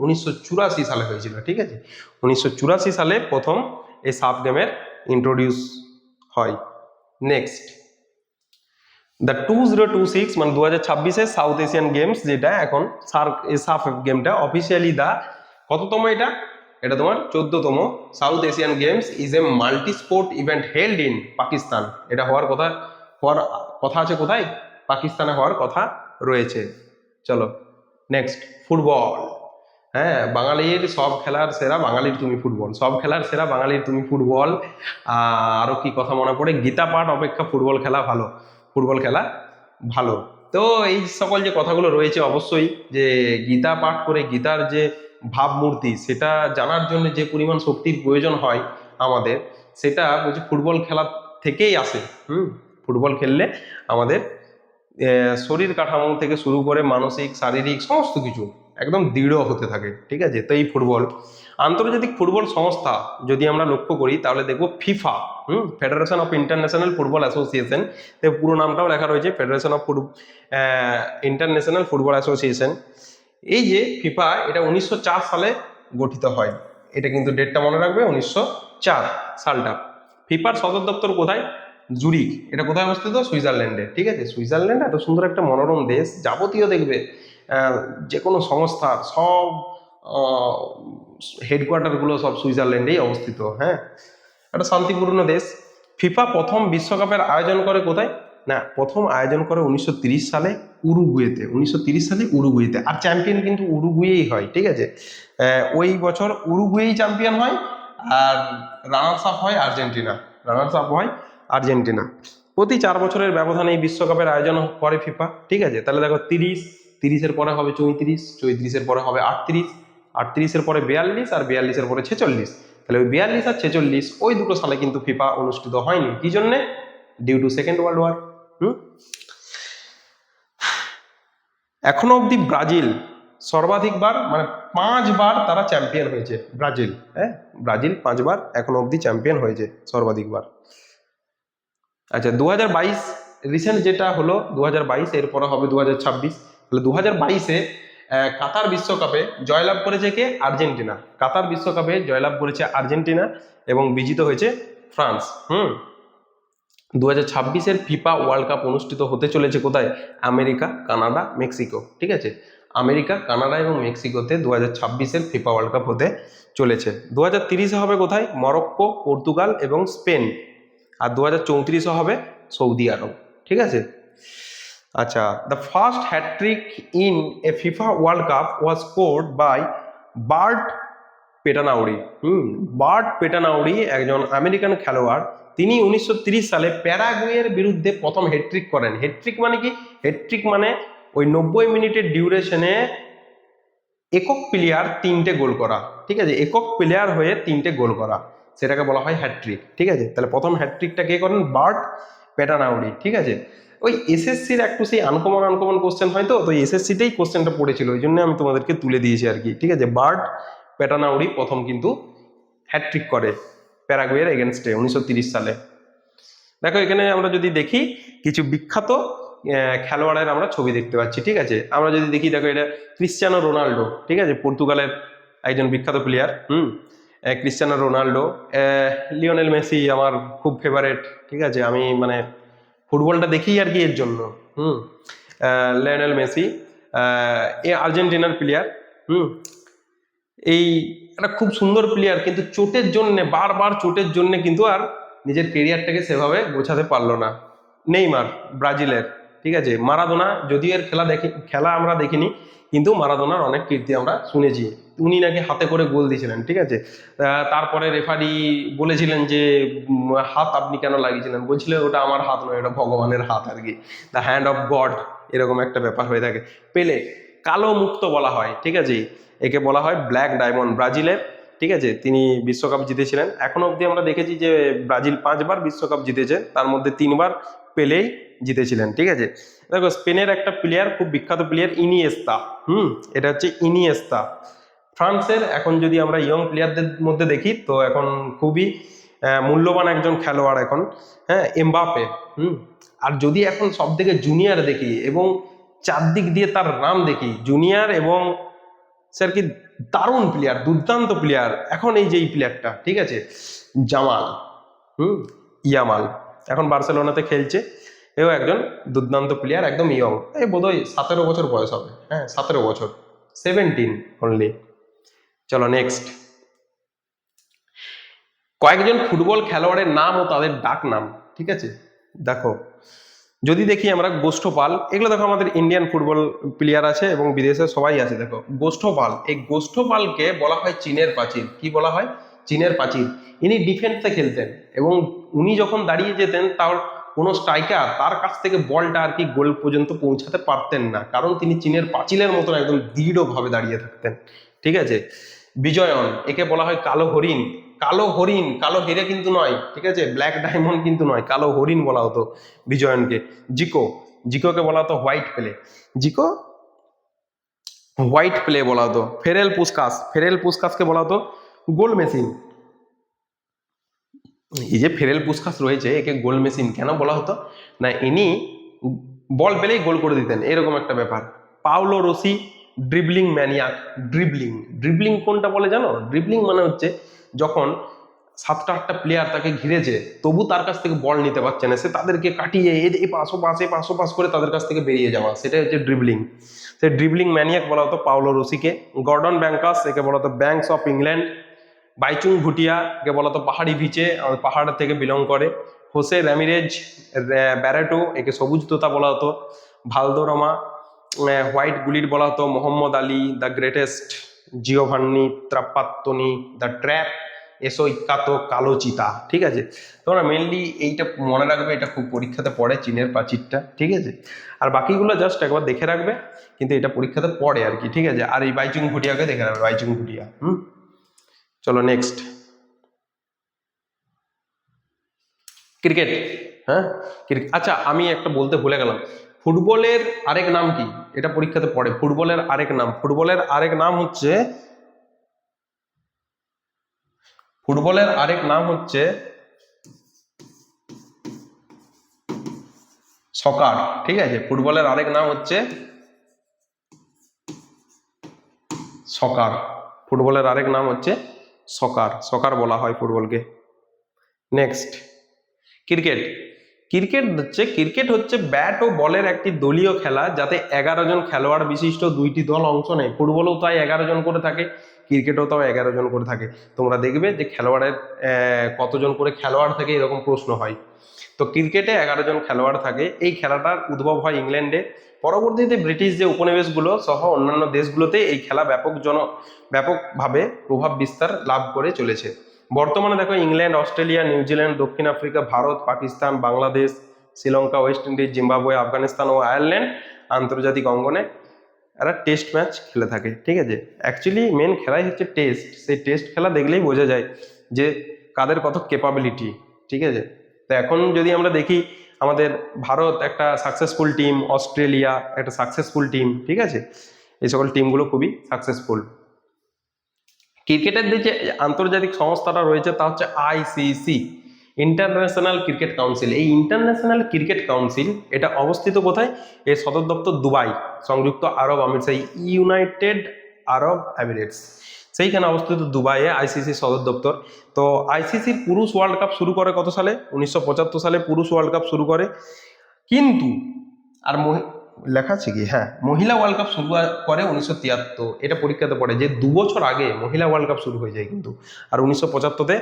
1984 সালে হয়েছিল, ঠিক আছে। 1984 সালে প্রথম এই সাব গেমের ইন্ট্রোডিউস হয়। নেক্সট দ্য 2026, মানে 2026-এর সাউথ এশিয়ান গেমস, যেটা এখন সাফ গেমটা অফিসিয়ালি দা কততম? এটা তোমার 14তম South Asian Games is a multi sport event held in Pakistan. এটা হওয়ার কথা আছে কোথায়? পাকিস্তানে হওয়ার কথা রয়েছে। চলো নেক্সট ফুটবল। হ্যাঁ, বাঙালির সব খেলার সেরা বাঙালির তুমি ফুটবল, সব খেলার সেরা বাঙালির তুমি ফুটবল। আরো কি কথা মনে পড়ে? গীতা পাঠ অপেক্ষা ফুটবল খেলা ভালো, ফুটবল খেলা ভালো। তো এই সকল যে কথাগুলো রয়েছে, অবশ্যই যে গীতা পাঠ করে গীতার যে ভাবমূর্তি, সেটা জানার জন্য যে পরিমাণ শক্তির প্রয়োজন হয় আমাদের, সেটা বলছি ফুটবল খেলা থেকেই আসে। ফুটবল খেললে আমাদের শরীর কাঠামো থেকে শুরু করে মানসিক, শারীরিক সমস্ত কিছু একদম দৃঢ় হতে থাকে, ঠিক আছে। তো এই ফুটবল, আন্তর্জাতিক ফুটবল সংস্থা যদি আমরা লক্ষ্য করি, তাহলে দেখবো FIFA, federation of international football association, পুরো নামটাও লেখা রয়েছে federation of international football association. এই যে ফিফা, এটা 1904 সালে গঠিত হয়। এটা কিন্তু ডেটটা মনে রাখবে, 1904 সালটা। ফিফার সদর দপ্তর কোথায়? জুরিক। এটা কোথায় অবস্থিত? সুইজারল্যান্ডে, ঠিক আছে। সুইজারল্যান্ড এত সুন্দর একটা মনোরম দেশ, যাবতীয় দেখবে যে কোনো সংস্থার সব হেডকোয়ার্টারগুলো সব সুইজারল্যান্ডেই অবস্থিত। হ্যাঁ, একটা শান্তিপূর্ণ দেশ। ফিফা প্রথম বিশ্বকাপের আয়োজন করে কোথায়? না, প্রথম আয়োজন করে 1930 সালে উরুগুয়েতে। 1930 সালে উরুগুয়েতে, আর চ্যাম্পিয়ন কিন্তু উরুগুয়েই হয়, ঠিক আছে। ওই বছর উরুগুয়েই চ্যাম্পিয়ন হয়, আর রানার্স আপ হয় আর্জেন্টিনা। আর্জেন্টিনা প্রতি 4 বছরের ব্যবধানে এই বিশ্বকাপের আয়োজন করে ফিফা, ঠিক আছে। তাহলে দেখো 30-এর পরে হবে 34, 34-এর পরে হবে 38, 38-এর পরে 42, আর 42-এর পরে 46। তাহলে ওই 42 আর 46 ওই দুটো সালে কিন্তু ফিফা অনুষ্ঠিত হয়নি। কি জন্যে? Due to second world war. এখনো অবধি ব্রাজিল সর্বাধিকবার, মানে 5 বার তারা চ্যাম্পিয়ন হয়েছে। ব্রাজিল, হ্যাঁ, ব্রাজিল 5 বার এখনো অবধি চ্যাম্পিয়ন হয়েছে সর্বাধিকবার। আচ্ছা, 2022 রিসেন্ট যেটা হলো 2022, এরপরে হবে 2026। তাহলে 2022-এ কাতার বিশ্বকাপে জয়লাভ করেছে কে? আর্জেন্টিনা। কাতার বিশ্বকাপে জয়লাভ করেছে আর্জেন্টিনা এবং বিজিত হয়েছে ফ্রান্স। 2026-এর ফিফা ওয়ার্ল্ড কাপ অনুষ্ঠিত হতে চলেছে কোথায়? আমেরিকা, কানাডা, মেক্সিকো, ঠিক আছে। আমেরিকা, কানাডা এবং মেক্সিকোতে 2026-এর ফিফা ওয়ার্ল্ড কাপ হতে চলেছে। 2030-এ হবে কোথায়? মরক্কো, পর্তুগাল এবং স্পেন। আর 2034-এ হবে সৌদি আরব, ঠিক আছে। আচ্ছা, the first hat trick in a FIFA World Cup was scored by Bert Patenaude. Bert Patenaude একজন আমেরিকান খেলোয়াড়। তিনি 1930 সালে প্যারাগুয়ের বিরুদ্ধে প্রথম হ্যাট্রিক করেন। হ্যাট্রিক মানে কি? হ্যাট্রিক মানে ওই 90 মিনিটের ডিউরেশনে একক প্লেয়ার 3টে গোল করা, ঠিক আছে। একক প্লেয়ার হয়ে 3টে গোল করা, সেটাকে বলা হয় হ্যাট্রিক, ঠিক আছে। তাহলে প্রথম হ্যাট্রিকটা কে করেন? বার্ট পেটানাউরি, ঠিক আছে। ওই এসএসসির একটু সেই আনকমন কোশ্চেন হয়, তো এসএসসিতেই কোশ্চেনটা পড়েছিল, ওই জন্য আমি তোমাদেরকে তুলে দিয়েছি আর কি, ঠিক আছে। বার্ট পেটানাউরি প্রথম কিন্তু হ্যাট্রিক করে প্যারাগুয়ের এগেনস্টে 1930 সালে। দেখো এখানে আমরা যদি দেখি কিছু বিখ্যাত খেলোয়াড়ের আমরা ছবি দেখতে পাচ্ছি, ঠিক আছে। আমরা যদি দেখি, দেখো এটা ক্রিশ্চিয়ানো রোনাল্ডো, ঠিক আছে, পর্তুগালের একজন বিখ্যাত player. Cristiano Ronaldo, Lionel Messi আমার খুব ফেভারেট, ঠিক আছে, আমি মানে ফুটবলটা দেখি আর কি এর জন্য। লিওনেল মেসি এ আর্জেন্টিনার প্লেয়ার। এই একটা খুব সুন্দর প্লেয়ার, কিন্তু চোটের জন্য, বারবার চোটের জন্য কিন্তু আর নিজের কেরিয়ারটাকে সেভাবে গোছাতে পারলো না। নেইমার ব্রাজিলের, ঠিক আছে। মারাদোনা, যদিও এর খেলা আমরা দেখিনি, কিন্তু মারাদোনার অনেক কীর্তি আমরা শুনেছি। উনি নাকি হাতে করে গোল দিয়েছিলেন, ঠিক আছে। তারপরে রেফারি বলেছিলেন যে হাত আপনি কেন লাগিয়েছিলেন, বলছিলেন ওটা আমার হাত নয়, ওটা ভগবানের হাত আর কি, দ্য হ্যান্ড অফ গড, এরকম একটা ব্যাপার হয়ে থাকে। পেলে কালো মুক্ত বলা হয়, ঠিক আছে, একে বলা হয় ব্ল্যাক ডায়মন্ড, ব্রাজিলের, ঠিক আছে। তিনি বিশ্বকাপ জিতেছিলেন। এখনো অবধি আমরা দেখেছি যে ব্রাজিল 5 বার বিশ্বকাপ জিতেছে, তার মধ্যে 3 বার পেলেই জিতেছিলেন, ঠিক আছে। দেখো স্পেনের একটা প্লেয়ার, খুব বিখ্যাত প্লেয়ার, ইনিয়েস্তা। এটা হচ্ছে ইনিয়েস্তা। ফ্রান্সের এখন যদি আমরা ইয়ং প্লেয়ারদের মধ্যে দেখি, তো এখন খুবই মূল্যবান একজন খেলোয়াড় এখন, হ্যাঁ, এমবাপে। আর যদি এখন সব থেকে জুনিয়র দেখি এবং চারদিক দিয়ে তার নাম দেখি, জুনিয়র এবং স্যার কি দারুণ প্লেয়ার, দুর্দান্ত প্লেয়ার এখন এই যে এই প্লেয়ারটা, ঠিক আছে, জামাল ইয়ামাল, এখন বার্সেলোনাতে খেলছে। এও একজন দুর্দান্ত প্লেয়ার, একদম ইয়ং, এই বোধহয় 17 বছর বয়স হবে, হ্যাঁ 17 বছর, 17 অনলি। চলো নেক্সট, কয়েকজন ফুটবল খেলোয়াড়ের নাম ও তাদের ডাক নাম, ঠিক আছে। দেখো যদি দেখি আমরা গোষ্ঠপাল, এগুলো দেখো আমাদের ইন্ডিয়ান ফুটবল প্লেয়ার আছে এবং বিদেশে সবাই আছে। দেখো গোষ্ঠপাল, এই গোষ্ঠপালকে বলা হয় চীনের প্রাচীর। কি বলা হয়? চীনের প্রাচীর। ইনি ডিফেন্সে খেলতেন এবং উনি যখন দাঁড়িয়ে যেতেন, তার কোনো স্ট্রাইকার তার কাছ থেকে বলটা আর কি গোল পর্যন্ত পৌঁছাতে পারতেন না, কারণ তিনি চীনের প্রাচীরের মতন একদম দৃঢ়ভাবে দাঁড়িয়ে থাকতেন, ঠিক আছে। বিজয়ন, একে বলা হয় কালো হরিণ। কালো হরিণ, কালো হিরে কিন্তু নয়, ঠিক আছে, ব্ল্যাক ডায়মন্ড কিন্তু নয়, কালো হরিণ বলা হতো বিজয়নকে। জিকো, জিকোকে বলা হতো হোয়াইট প্লে, জিকো হোয়াইট প্লে বলা হতো। ফেরেল পুস্কাস, ফেরেল পুস্কাসকে বলা হতো গোল মেশিন। এই যে ফেরেল পুস্কাস রয়েছে, একে গোল মেশিন কেন বলা হতো না, ইনি বল পেলেই গোল করে দিতেন, এরকম একটা ব্যাপার। Paolo Rossi dribbling maniac. Dribbling, dribbling কোনটা বলে জানো? ড্রিবলিং মানে হচ্ছে যখন 7-8টা প্লেয়ার তাকে ঘিরেছে, তবু তার কাছ থেকে বল নিতে পারছে না, সে তাদেরকে কাটিয়ে এই পাঁচশো পাস করে তাদের কাছ থেকে বেরিয়ে যাওয়া, সেটাই হচ্ছে ড্রিবলিং। সে ড্রিবলিং ম্যানিয়াক বলা হতো পাওলো রসিকে। গর্ডন ব্যাংকাস, একে বলা হতো banks of England. Baichung Bhutia, একে বলা হতো পাহাড়ি ভিচে, পাহাড় থেকে বিলং করে। হোসে র্যামিরেজ ব্যারেটো, একে সবুজ তোতা বলা হতো। ভালদোরমা হোয়াইট গুলির বলা হতো Muhammad Ali the greatest. Giovanni Trapattoni the trap. এসো ইক্কাতো কালো চিতা, ঠিক আছে। তোমরা মেনলি এইটা মনে রাখবে, এটা খুব পরীক্ষাতে পড়ে, চীনের প্রাচীরটা, ঠিক আছে। আর বাকিগুলো জাস্ট একবার দেখে রাখবে, কিন্তু এটা পরীক্ষাতে পড়ে আর কি, ঠিক আছে। আর এই বাইচুং ভুটিয়াকে দেখে রাখবে, বাইচুং ভুটিয়া। চলো নেক্সট, ক্রিকেট। হ্যাঁ, আচ্ছা আমি একটা বলতে ভুলে গেলাম, ফুটবলের আরেক নাম কি? এটা পরীক্ষাতে পড়ে, ফুটবলের আরেক নাম, ফুটবলের আরেক নাম হচ্ছে, ফুটবলের আরেক নাম হচ্ছে সকার, ঠিক আছে। ফুটবলের আরেক নাম হচ্ছে সকার, ফুটবলের আরেক নাম হচ্ছে সকার, সকার বলা হয় ফুটবলকে। Next, cricket. ক্রিকেট হচ্ছে ব্যাট ও বলের একটি দলীয় খেলা, যাতে 11 জন খেলোয়াড় বিশিষ্ট 2টি দল অংশ নেয়। ফুটবলও তাই 11 জন করে থাকে, ক্রিকেটও তাও 11 জন করে থাকে। তোমরা দেখবে যে খেলোয়াড়ের কতজন করে খেলোয়াড় থাকে, এরকম প্রশ্ন হয়। তো ক্রিকেটে 11 জন খেলোয়াড় থাকে। এই খেলাটার উদ্ভব হয় ইংল্যান্ডে, পরবর্তীতে ব্রিটিশ যে উপনিবেশগুলো সহ অন্যান্য দেশগুলোতে এই খেলা ব্যাপকভাবে প্রভাব বিস্তার লাভ করে চলেছে। বর্তমানে দেখো ইংল্যান্ড, অস্ট্রেলিয়া, নিউজিল্যান্ড, দক্ষিণ Africa, Bharat, Pakistan, Bangladesh, Sri Lanka, West Indies, Zimbabwe, Afghanistan ও আয়ারল্যান্ড আন্তর্জাতিক অঙ্গনে এরা টেস্ট ম্যাচ খেলে থাকে, ঠিক আছে। অ্যাকচুয়ালি মেন খেলাই হচ্ছে টেস্ট, সেই টেস্ট খেলা দেখলেই বোঝা যায় যে কাদের কত ক্যাপাবিলিটি, ঠিক আছে। তো এখন যদি আমরা দেখি, আমাদের ভারত একটা সাকসেসফুল টিম, অস্ট্রেলিয়া একটা সাকসেসফুল টিম, ঠিক আছে। এই সকল টিমগুলো খুবই সাকসেসফুল। ক্রিকেটের যে আন্তর্জাতিক সংস্থাটা রয়েছে তা হচ্ছে আইসিসি, ইন্টারন্যাশনাল ক্রিকেট কাউন্সিল। এই ইন্টারন্যাশনাল ক্রিকেট কাউন্সিল এটা অবস্থিত কোথায়? এর সদর দপ্তর দুবাই, সংযুক্ত আরব আমিরাত, ইউনাইটেড আরব এমিরেটস। সেইখানে অবস্থিত দুবাইয়ে আইসিসি সদর দপ্তর। তো আইসিসির পুরুষ ওয়ার্ল্ড কাপ শুরু করে কত সালে? 1975 সালে পুরুষ ওয়ার্ল্ড কাপ শুরু করে। কিন্তু আর লেখা আছে কি, হ্যাঁ, মহিলা ওয়ার্ল্ড কাপ শুরু করে 1973। এটা পরীক্ষাতে পড়ে যে 2 বছর আগে মহিলা ওয়ার্ল্ড কাপ শুরু হয়ে যায় কিন্তু। আর 1975-তে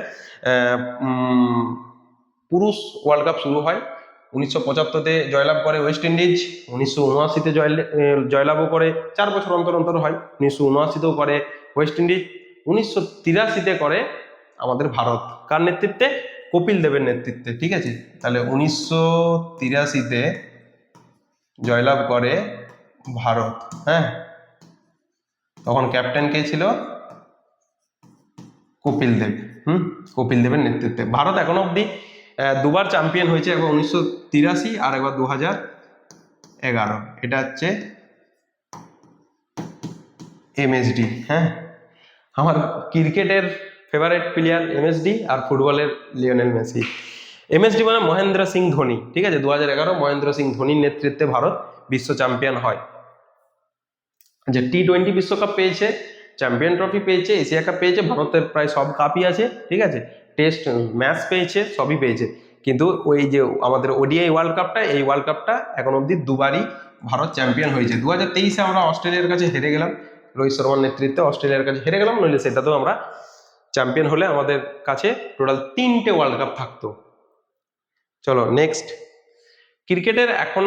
পুরুষ ওয়ার্ল্ড কাপ শুরু হয়। 1975-তে জয়লাভ করে ওয়েস্ট ইন্ডিজ, 1979-তে জয়লাভও করে, 4 বছর অন্তর অন্তর হয়। 1979-তেও করে ওয়েস্ট ইন্ডিজ, 1983-তে করে আমাদের ভারত। কার নেতৃত্বে? কপিল দেবের নেতৃত্বে, ঠিক আছে। তাহলে 1983-তে জয়লাভ করে ভারত, হ্যাঁ। তখন ক্যাপ্টেন কে ছিল? কপিল দেব। কপিল দেবের নেতৃত্বে ভারত এখনো অব্দি 2 বার চ্যাম্পিয়ন হয়েছে, একবার 1983 আর একবার 2011। এটা হচ্ছে এমএসডি, হ্যাঁ। আমার ক্রিকেটের ফেভারিট প্লেয়ার এমএসডি, আর ফুটবলের লিওনেল মেসি। এমএসডি মানে মহেন্দ্র সিং ধোনি, ঠিক আছে। 2011 মহেন্দ্র সিং ধোনির নেতৃত্বে ভারত বিশ্ব চ্যাম্পিয়ন হয়। যে টি-20 বিশ্বকাপ পেয়েছে, চ্যাম্পিয়ন ট্রফি পেয়েছে, এশিয়া কাপ পেয়েছে, ভারতের প্রায় সব কাপই আছে, ঠিক আছে। টেস্ট ম্যাচ পেয়েছে, সবই পেয়েছে। কিন্তু ওই যে আমাদের ওডিআই ওয়ার্ল্ড কাপটা, এই ওয়ার্ল্ড কাপটা এখন অব্দি 2 বারই ভারত চ্যাম্পিয়ন হয়েছে। 2023-এ আমরা অস্ট্রেলিয়ার কাছে হেরে গেলাম, রোহিত শর্মার নেতৃত্বে অস্ট্রেলিয়ার কাছে হেরে গেলাম, নইলে সেটাতেও আমরা চ্যাম্পিয়ন হলে আমাদের কাছে টোটাল 3টে ওয়ার্ল্ড কাপ থাকতো। চলো নেক্সট। ক্রিকেটের এখন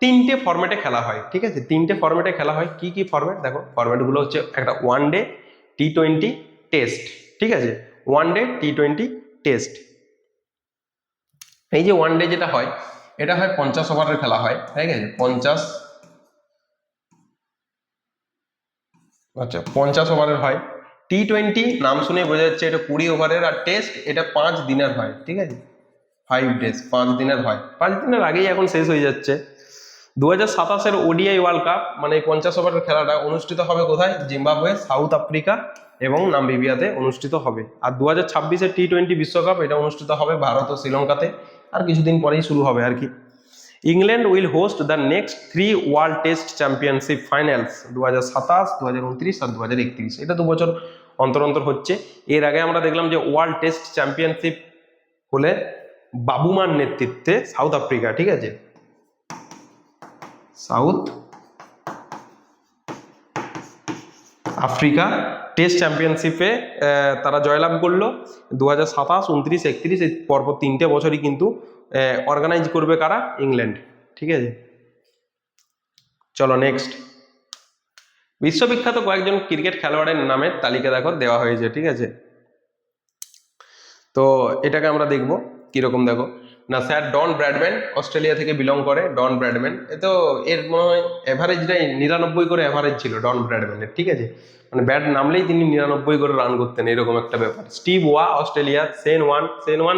3টে ফরম্যাটে খেলা হয়, ঠিক আছে। 3টে ফরম্যাটে খেলা হয়। কি কি ফরম্যাট? দেখো, ফরম্যাটগুলো হচ্ছে একটা ওয়ানডে, টি-20, টেস্ট, ঠিক আছে। ওয়ানডে, টি-20, টেস্ট। এই যে ওয়ানডে যেটা হয়, এটা হয় 50 ওভারের খেলা হয়, ঠিক আছে। 50 ওভারের হয়। টি-20 নাম শুনে বোঝা যাচ্ছে এটা 20 ওভারের, আর টেস্ট এটা 5 দিনের হয়, ঠিক আছে। 5 ডেজ, 5 দিনের হয়। 5 দিনের আগেই এখন শেষ হয়ে যাচ্ছে। 2027-এর ওডিআই ওয়ার্ল্ড কাপ মানে 50 ওভারের খেলাটা অনুষ্ঠিত হবে কোথায়? জিম্বাবুয়ে, সাউথ আফ্রিকা এবং নামিবিয়াতে অনুষ্ঠিত হবে। আর 2026-এর টি-20 বিশ্বকাপ এটা অনুষ্ঠিত হবে ভারত ও শ্রীলঙ্কাতে, আর কিছুদিন পরেই শুরু হবে আর কি। England will host the next 3 world test championship finals, 2027, 2029 আর 2031। এটা 2 বছর অন্তর অন্তর হচ্ছে। এর আগে আমরা দেখলাম যে ওয়ার্ল্ড টেস্ট চ্যাম্পিয়নশিপ হলে বাবুমার নেতৃত্বে সাউথ আফ্রিকা, ঠিক আছে, সাউথ আফ্রিকা টেস্ট চ্যাম্পিয়নশিপে তারা জয়লাভ করলো। 2027, 29, 31 এই পরপর 3টে বছরই কিন্তু অর্গানাইজ করবে কারা? ইংল্যান্ড, ঠিক আছে। চলো নেক্সট। বিশ্ববিখ্যাত কয়েকজন ক্রিকেট খেলোয়াড়ের নামের তালিকা দেখো দেওয়া হয়েছে, ঠিক আছে। তো এটাকে আমরা দেখবো কিরকম। দেখো না, স্যার ডন ব্র্যাডম্যান অস্ট্রেলিয়া থেকে বিলং করে। ডন ব্র্যাডম্যান তো এর মনে হয় অ্যাভারেজটাই 99 করে অ্যাভারেজ ছিল ডন ব্র্যাডম্যানের, ঠিক আছে। মানে ব্যাট নামলেই তিনি 99 করে রান করতেন, এরকম একটা ব্যাপার। স্টিভ ওয়া অস্ট্রেলিয়া। সেন ওয়ান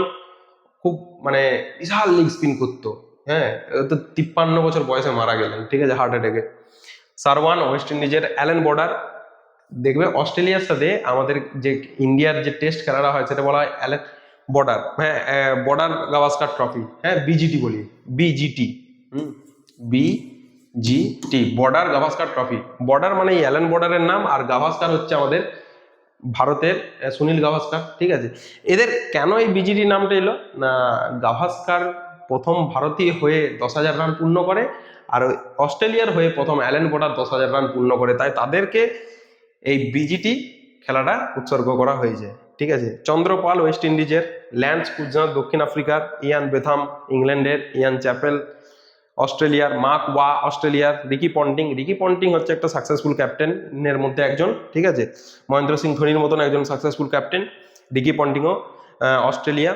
খুব মানে বিশাল লিগ স্পিন করতো, হ্যাঁ। তো 53 বছর বয়সে মারা গেলেন, ঠিক আছে, হার্ট অ্যাটাকে। সারওয়ান ওয়েস্ট ইন্ডিজের। অ্যালেন বর্ডার, দেখবে অস্ট্রেলিয়ার সাথে আমাদের যে ইন্ডিয়ার যে টেস্ট খেলাটা হয় সেটা বলা হয় অ্যালেন বর্ডার, হ্যাঁ, বর্ডার গাভাস্কার ট্রফি, হ্যাঁ, বিজিটি বলি, বিজিটি, বিজিটি, বর্ডার গাভাস্কার ট্রফি। বর্ডার মানে অ্যালেন বর্ডারের নাম, আর গাভাস্কার হচ্ছে আমাদের ভারতের সুনীল গাভাস্কার, ঠিক আছে। এদের কেন এই বিজিটি নামটা এলো না, গাভাস্কার প্রথম ভারতীয় হয়ে 10,000 রান পূর্ণ করে, আর অস্ট্রেলিয়ার হয়ে প্রথম অ্যালেন বর্ডার 10,000 রান পূর্ণ করে, তাই তাদেরকে এই বিজিটি খেলাটা উৎসর্গ করা হয়েছে, ঠিক আছে। চন্দ্রপাল ওয়েস্ট ইন্ডিজের। ল্যান্স কুজনার দক্ষিণ আফ্রিকার। ইয়ান বেথাম ইংল্যান্ডের। ইয়ান চ্যাপেল অস্ট্রেলিয়ার। মার্ক ওয়া অস্ট্রেলিয়ার। রিকি পন্টিং হচ্ছে একটা সাকসেসফুল ক্যাপ্টেনের মধ্যে একজন, ঠিক আছে। মহেন্দ্র সিং ধোনির মতন একজন সাকসেসফুল ক্যাপ্টেন রিকি পন্টিংও অস্ট্রেলিয়া।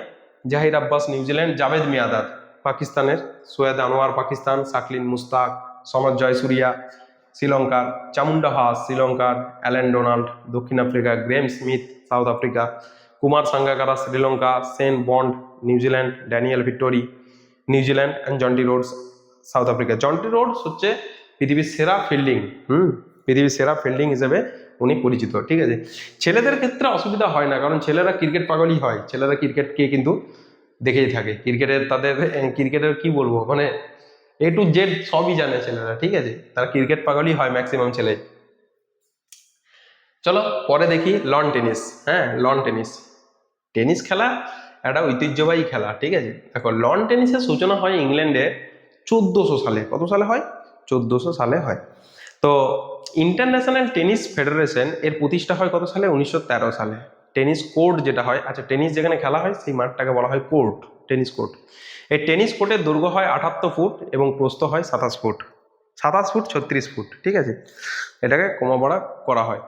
জাহির আব্বাস নিউজিল্যান্ড। জাভেদ মিয়াঁদাদ পাকিস্তানের। সৈয়দ আনোয়ার পাকিস্তান। সাকলিন মুস্তাক সনদ জয়সুরিয়া শ্রীলঙ্কার। চামুন্ডা হাস শ্রীলঙ্কার। অ্যালেন ডোনাল্ড দক্ষিণ Africa. Graeme Smith South Africa. Kumar Sangakkara Sri Lanka. Shane Bond New Zealand. Daniel Vettori New Zealand and Jonty Rhodes South Africa. Jonty Rhodes হচ্ছে পৃথিবীর সেরা ফিল্ডিং, পৃথিবীর সেরা ফিল্ডিং হিসেবে উনি পরিচিত, ঠিক আছে। ছেলেদের ক্ষেত্রে অসুবিধা হয় না, কারণ ছেলেরা ক্রিকেট পাগলই হয়, ছেলেরা ক্রিকেটকে কিন্তু দেখেই থাকে। ক্রিকেটের তাদের ক্রিকেটের কি বলবো, মানে A to Z সবই জানে ছেলেরা, ঠিক আছে। তারা ক্রিকেট পাগলই হয় ম্যাক্সিমাম ছেলে। চলো পরে দেখি লন টেনিস। হ্যাঁ, লন টেনিস, টেনিস খেলা একটা ঐতিহ্যবাহী খেলা, ঠিক আছে। দেখো লন টেনিসের সূচনা হয় ইংল্যান্ডে 1400 সালে। কত সালে হয়? 1400 সালে হয়। তো ইন্টারন্যাশনাল টেনিস ফেডারেশন এর প্রতিষ্ঠা হয় কত সালে? 1913 সালে। টেনিস কোর্ট যেটা হয়, আচ্ছা টেনিস যেখানে খেলা হয় সেই মাঠটাকে বলা হয় কোর্ট, টেনিস কোর্ট। এই টেনিস কোর্টের দৈর্ঘ্য হয় 78 ফুট এবং প্রস্থ হয় 27 ফুট, 27 ফুট 36 ফুট, ঠিক আছে। এটাকে কমাবড়া করা হয়।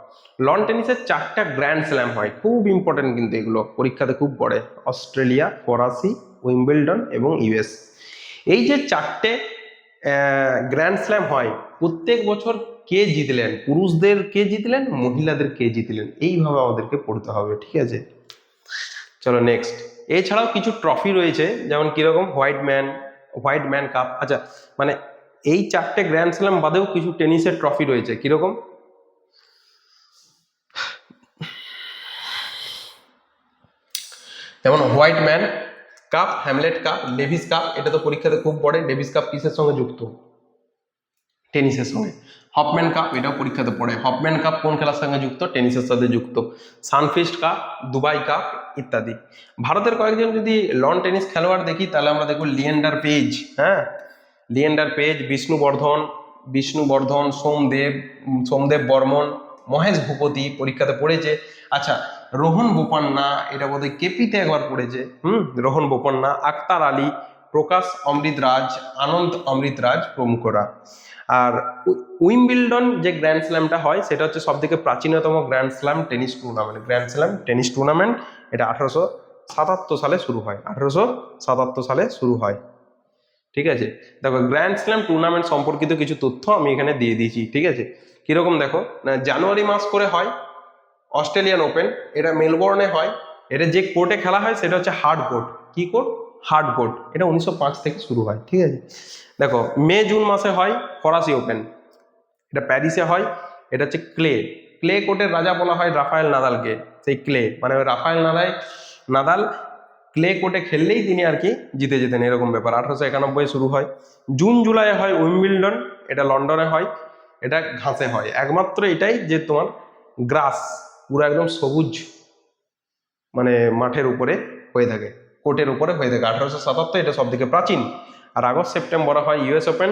লন টেনিসের 4টা গ্র্যান্ড স্ল্যাম হয়, খুব ইম্পর্টেন্ট কিন্তু এগুলো পরীক্ষাতে খুব পড়ে। অস্ট্রেলিয়া, ফরাসি, উইম্বলডন এবং ইউএস। এই যে 4টে গ্র্যান্ড স্ল্যাম হয়, প্রত্যেক বছর কে জিতলেন, পুরুষদের কে জিতলেন, মহিলাদের কে জিতলেন, এইভাবে আমাদেরকে পড়তে হবে, ঠিক আছে। চলো নেক্সট। এছাড়াও কিছু ট্রফি রয়েছে, যেমন কিরকম হোয়াইট ম্যান কাপ। আচ্ছা মানে এই 4টে গ্র্যান্ড স্ল্যাম বাদেও কিছু টেনিসের ট্রফি রয়েছে, কিরকম? যেমন Wightman cup, Hamlet cup, Davis cup. এটা তো পরীক্ষাতে খুব পড়ে। ডেভিস কাপ কিসের সঙ্গে যুক্ত? টেনিসের সঙ্গে। হপম্যান কাপ, এটাও পরীক্ষাতে পড়ে। হপম্যান কাপ কোন খেলার সঙ্গে যুক্ত? টেনিসের সাথে যুক্ত। সানফিস্ট কাপ, দুবাই কাপ ইত্যাদি। ভারতের কয়েকজন যদি লন টেনিস খেলোয়াড় দেখি, তাহলে আমরা দেখব লিয়েন্ডার পেজ। হ্যাঁ, লিয়েন্ডার পেজ, বিষ্ণুবর্ধন, সোমদেব বর্মন, মহেশ ভূপতি পরীক্ষাতে পড়েছে। আচ্ছা রোহন বোপান্না, এটা বোধহয় কেপিতে একবার পড়েছে। রোহন বোপান্না, আক্তার আলী, প্রকাশ অমৃতরাজ, আনন্দ অমৃতরাজ প্রমুখরা। আর উইম্বলডন যে গ্র্যান্ড স্ল্যামটা হয়, সেটা হচ্ছে সব থেকে প্রাচীনতম গ্র্যান্ড স্ল্যাম টেনিস টুর্নামেন্ট। এটা 1877 সালে শুরু হয়, 1877 সালে শুরু হয়, ঠিক আছে। দেখো গ্র্যান্ড স্ল্যাম টুর্নামেন্ট সম্পর্কিত কিছু তথ্য আমি এখানে দিয়ে দিয়েছি, ঠিক আছে। কিরকম দেখো না, জানুয়ারি মাস করে হয় অস্ট্রেলিয়ান ওপেন, এটা মেলবোর্নে হয়। এটা যে কোর্টে খেলা হয় সেটা হচ্ছে হার্ড কোর্ট। কি কোর্ট? Hard court. এটা 1905 থেকে শুরু হয়, ঠিক আছে। দেখো জুন মাসে হয় ফরাসি ওপেন, এটা প্যারিসে হয়। এটা হচ্ছে ক্লে কোর্টের রাজা বলা হয় রাফায়েল নাদালকে। সেই ক্লে মানে রাফায়েল নাদাল ক্লে কোর্টে খেললেই তিনি আর কি জিতে যেতেন, এরকম ব্যাপার। 1891 শুরু হয়। জুন জুলাই হয় উইম্বলডন, এটা লন্ডনে হয়। এটা ঘাসে হয়, একমাত্র এটাই যে তোমার গ্রাস, পুরো একদম সবুজ, মানে মাঠের উপরে হয়ে থাকে, কোর্টের উপরে হয়ে থাকে। 1877, এটা সব থেকে প্রাচীন। আর আগস্ট সেপ্টেম্বরে হয় ইউএস ওপেন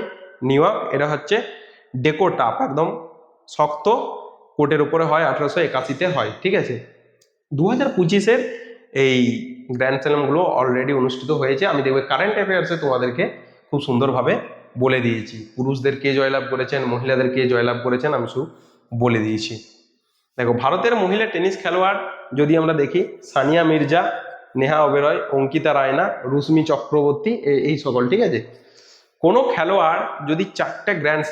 নিউ ইয়র্ক, এটা হচ্ছে ডেকো টাপ, একদম শক্ত কোর্টের উপরে হয়, 1881-তে হয়, ঠিক আছে। 2025-এর এই গ্র্যান্ড স্ল্যামগুলো অলরেডি অনুষ্ঠিত হয়েছে। আমি দেখবে কারেন্ট অ্যাফেয়ার্সে তোমাদেরকে খুব সুন্দরভাবে বলে দিয়েছি, পুরুষদের কে জয়লাভ করেছেন, মহিলাদের কে জয়লাভ করেছেন, আমি শুধু বলে দিয়েছি। দেখো ভারতের মহিলা টেনিস খেলোয়াড় যদি আমরা দেখি, সানিয়া মির্জা, নেহা ওবেরয়, অঙ্কিতা রায়না, রুশ্মি চক্রবর্তী, এই সকল, ঠিক আছে। কোনো খেলোয়াড় যদি 4টে গ্র্যান্ড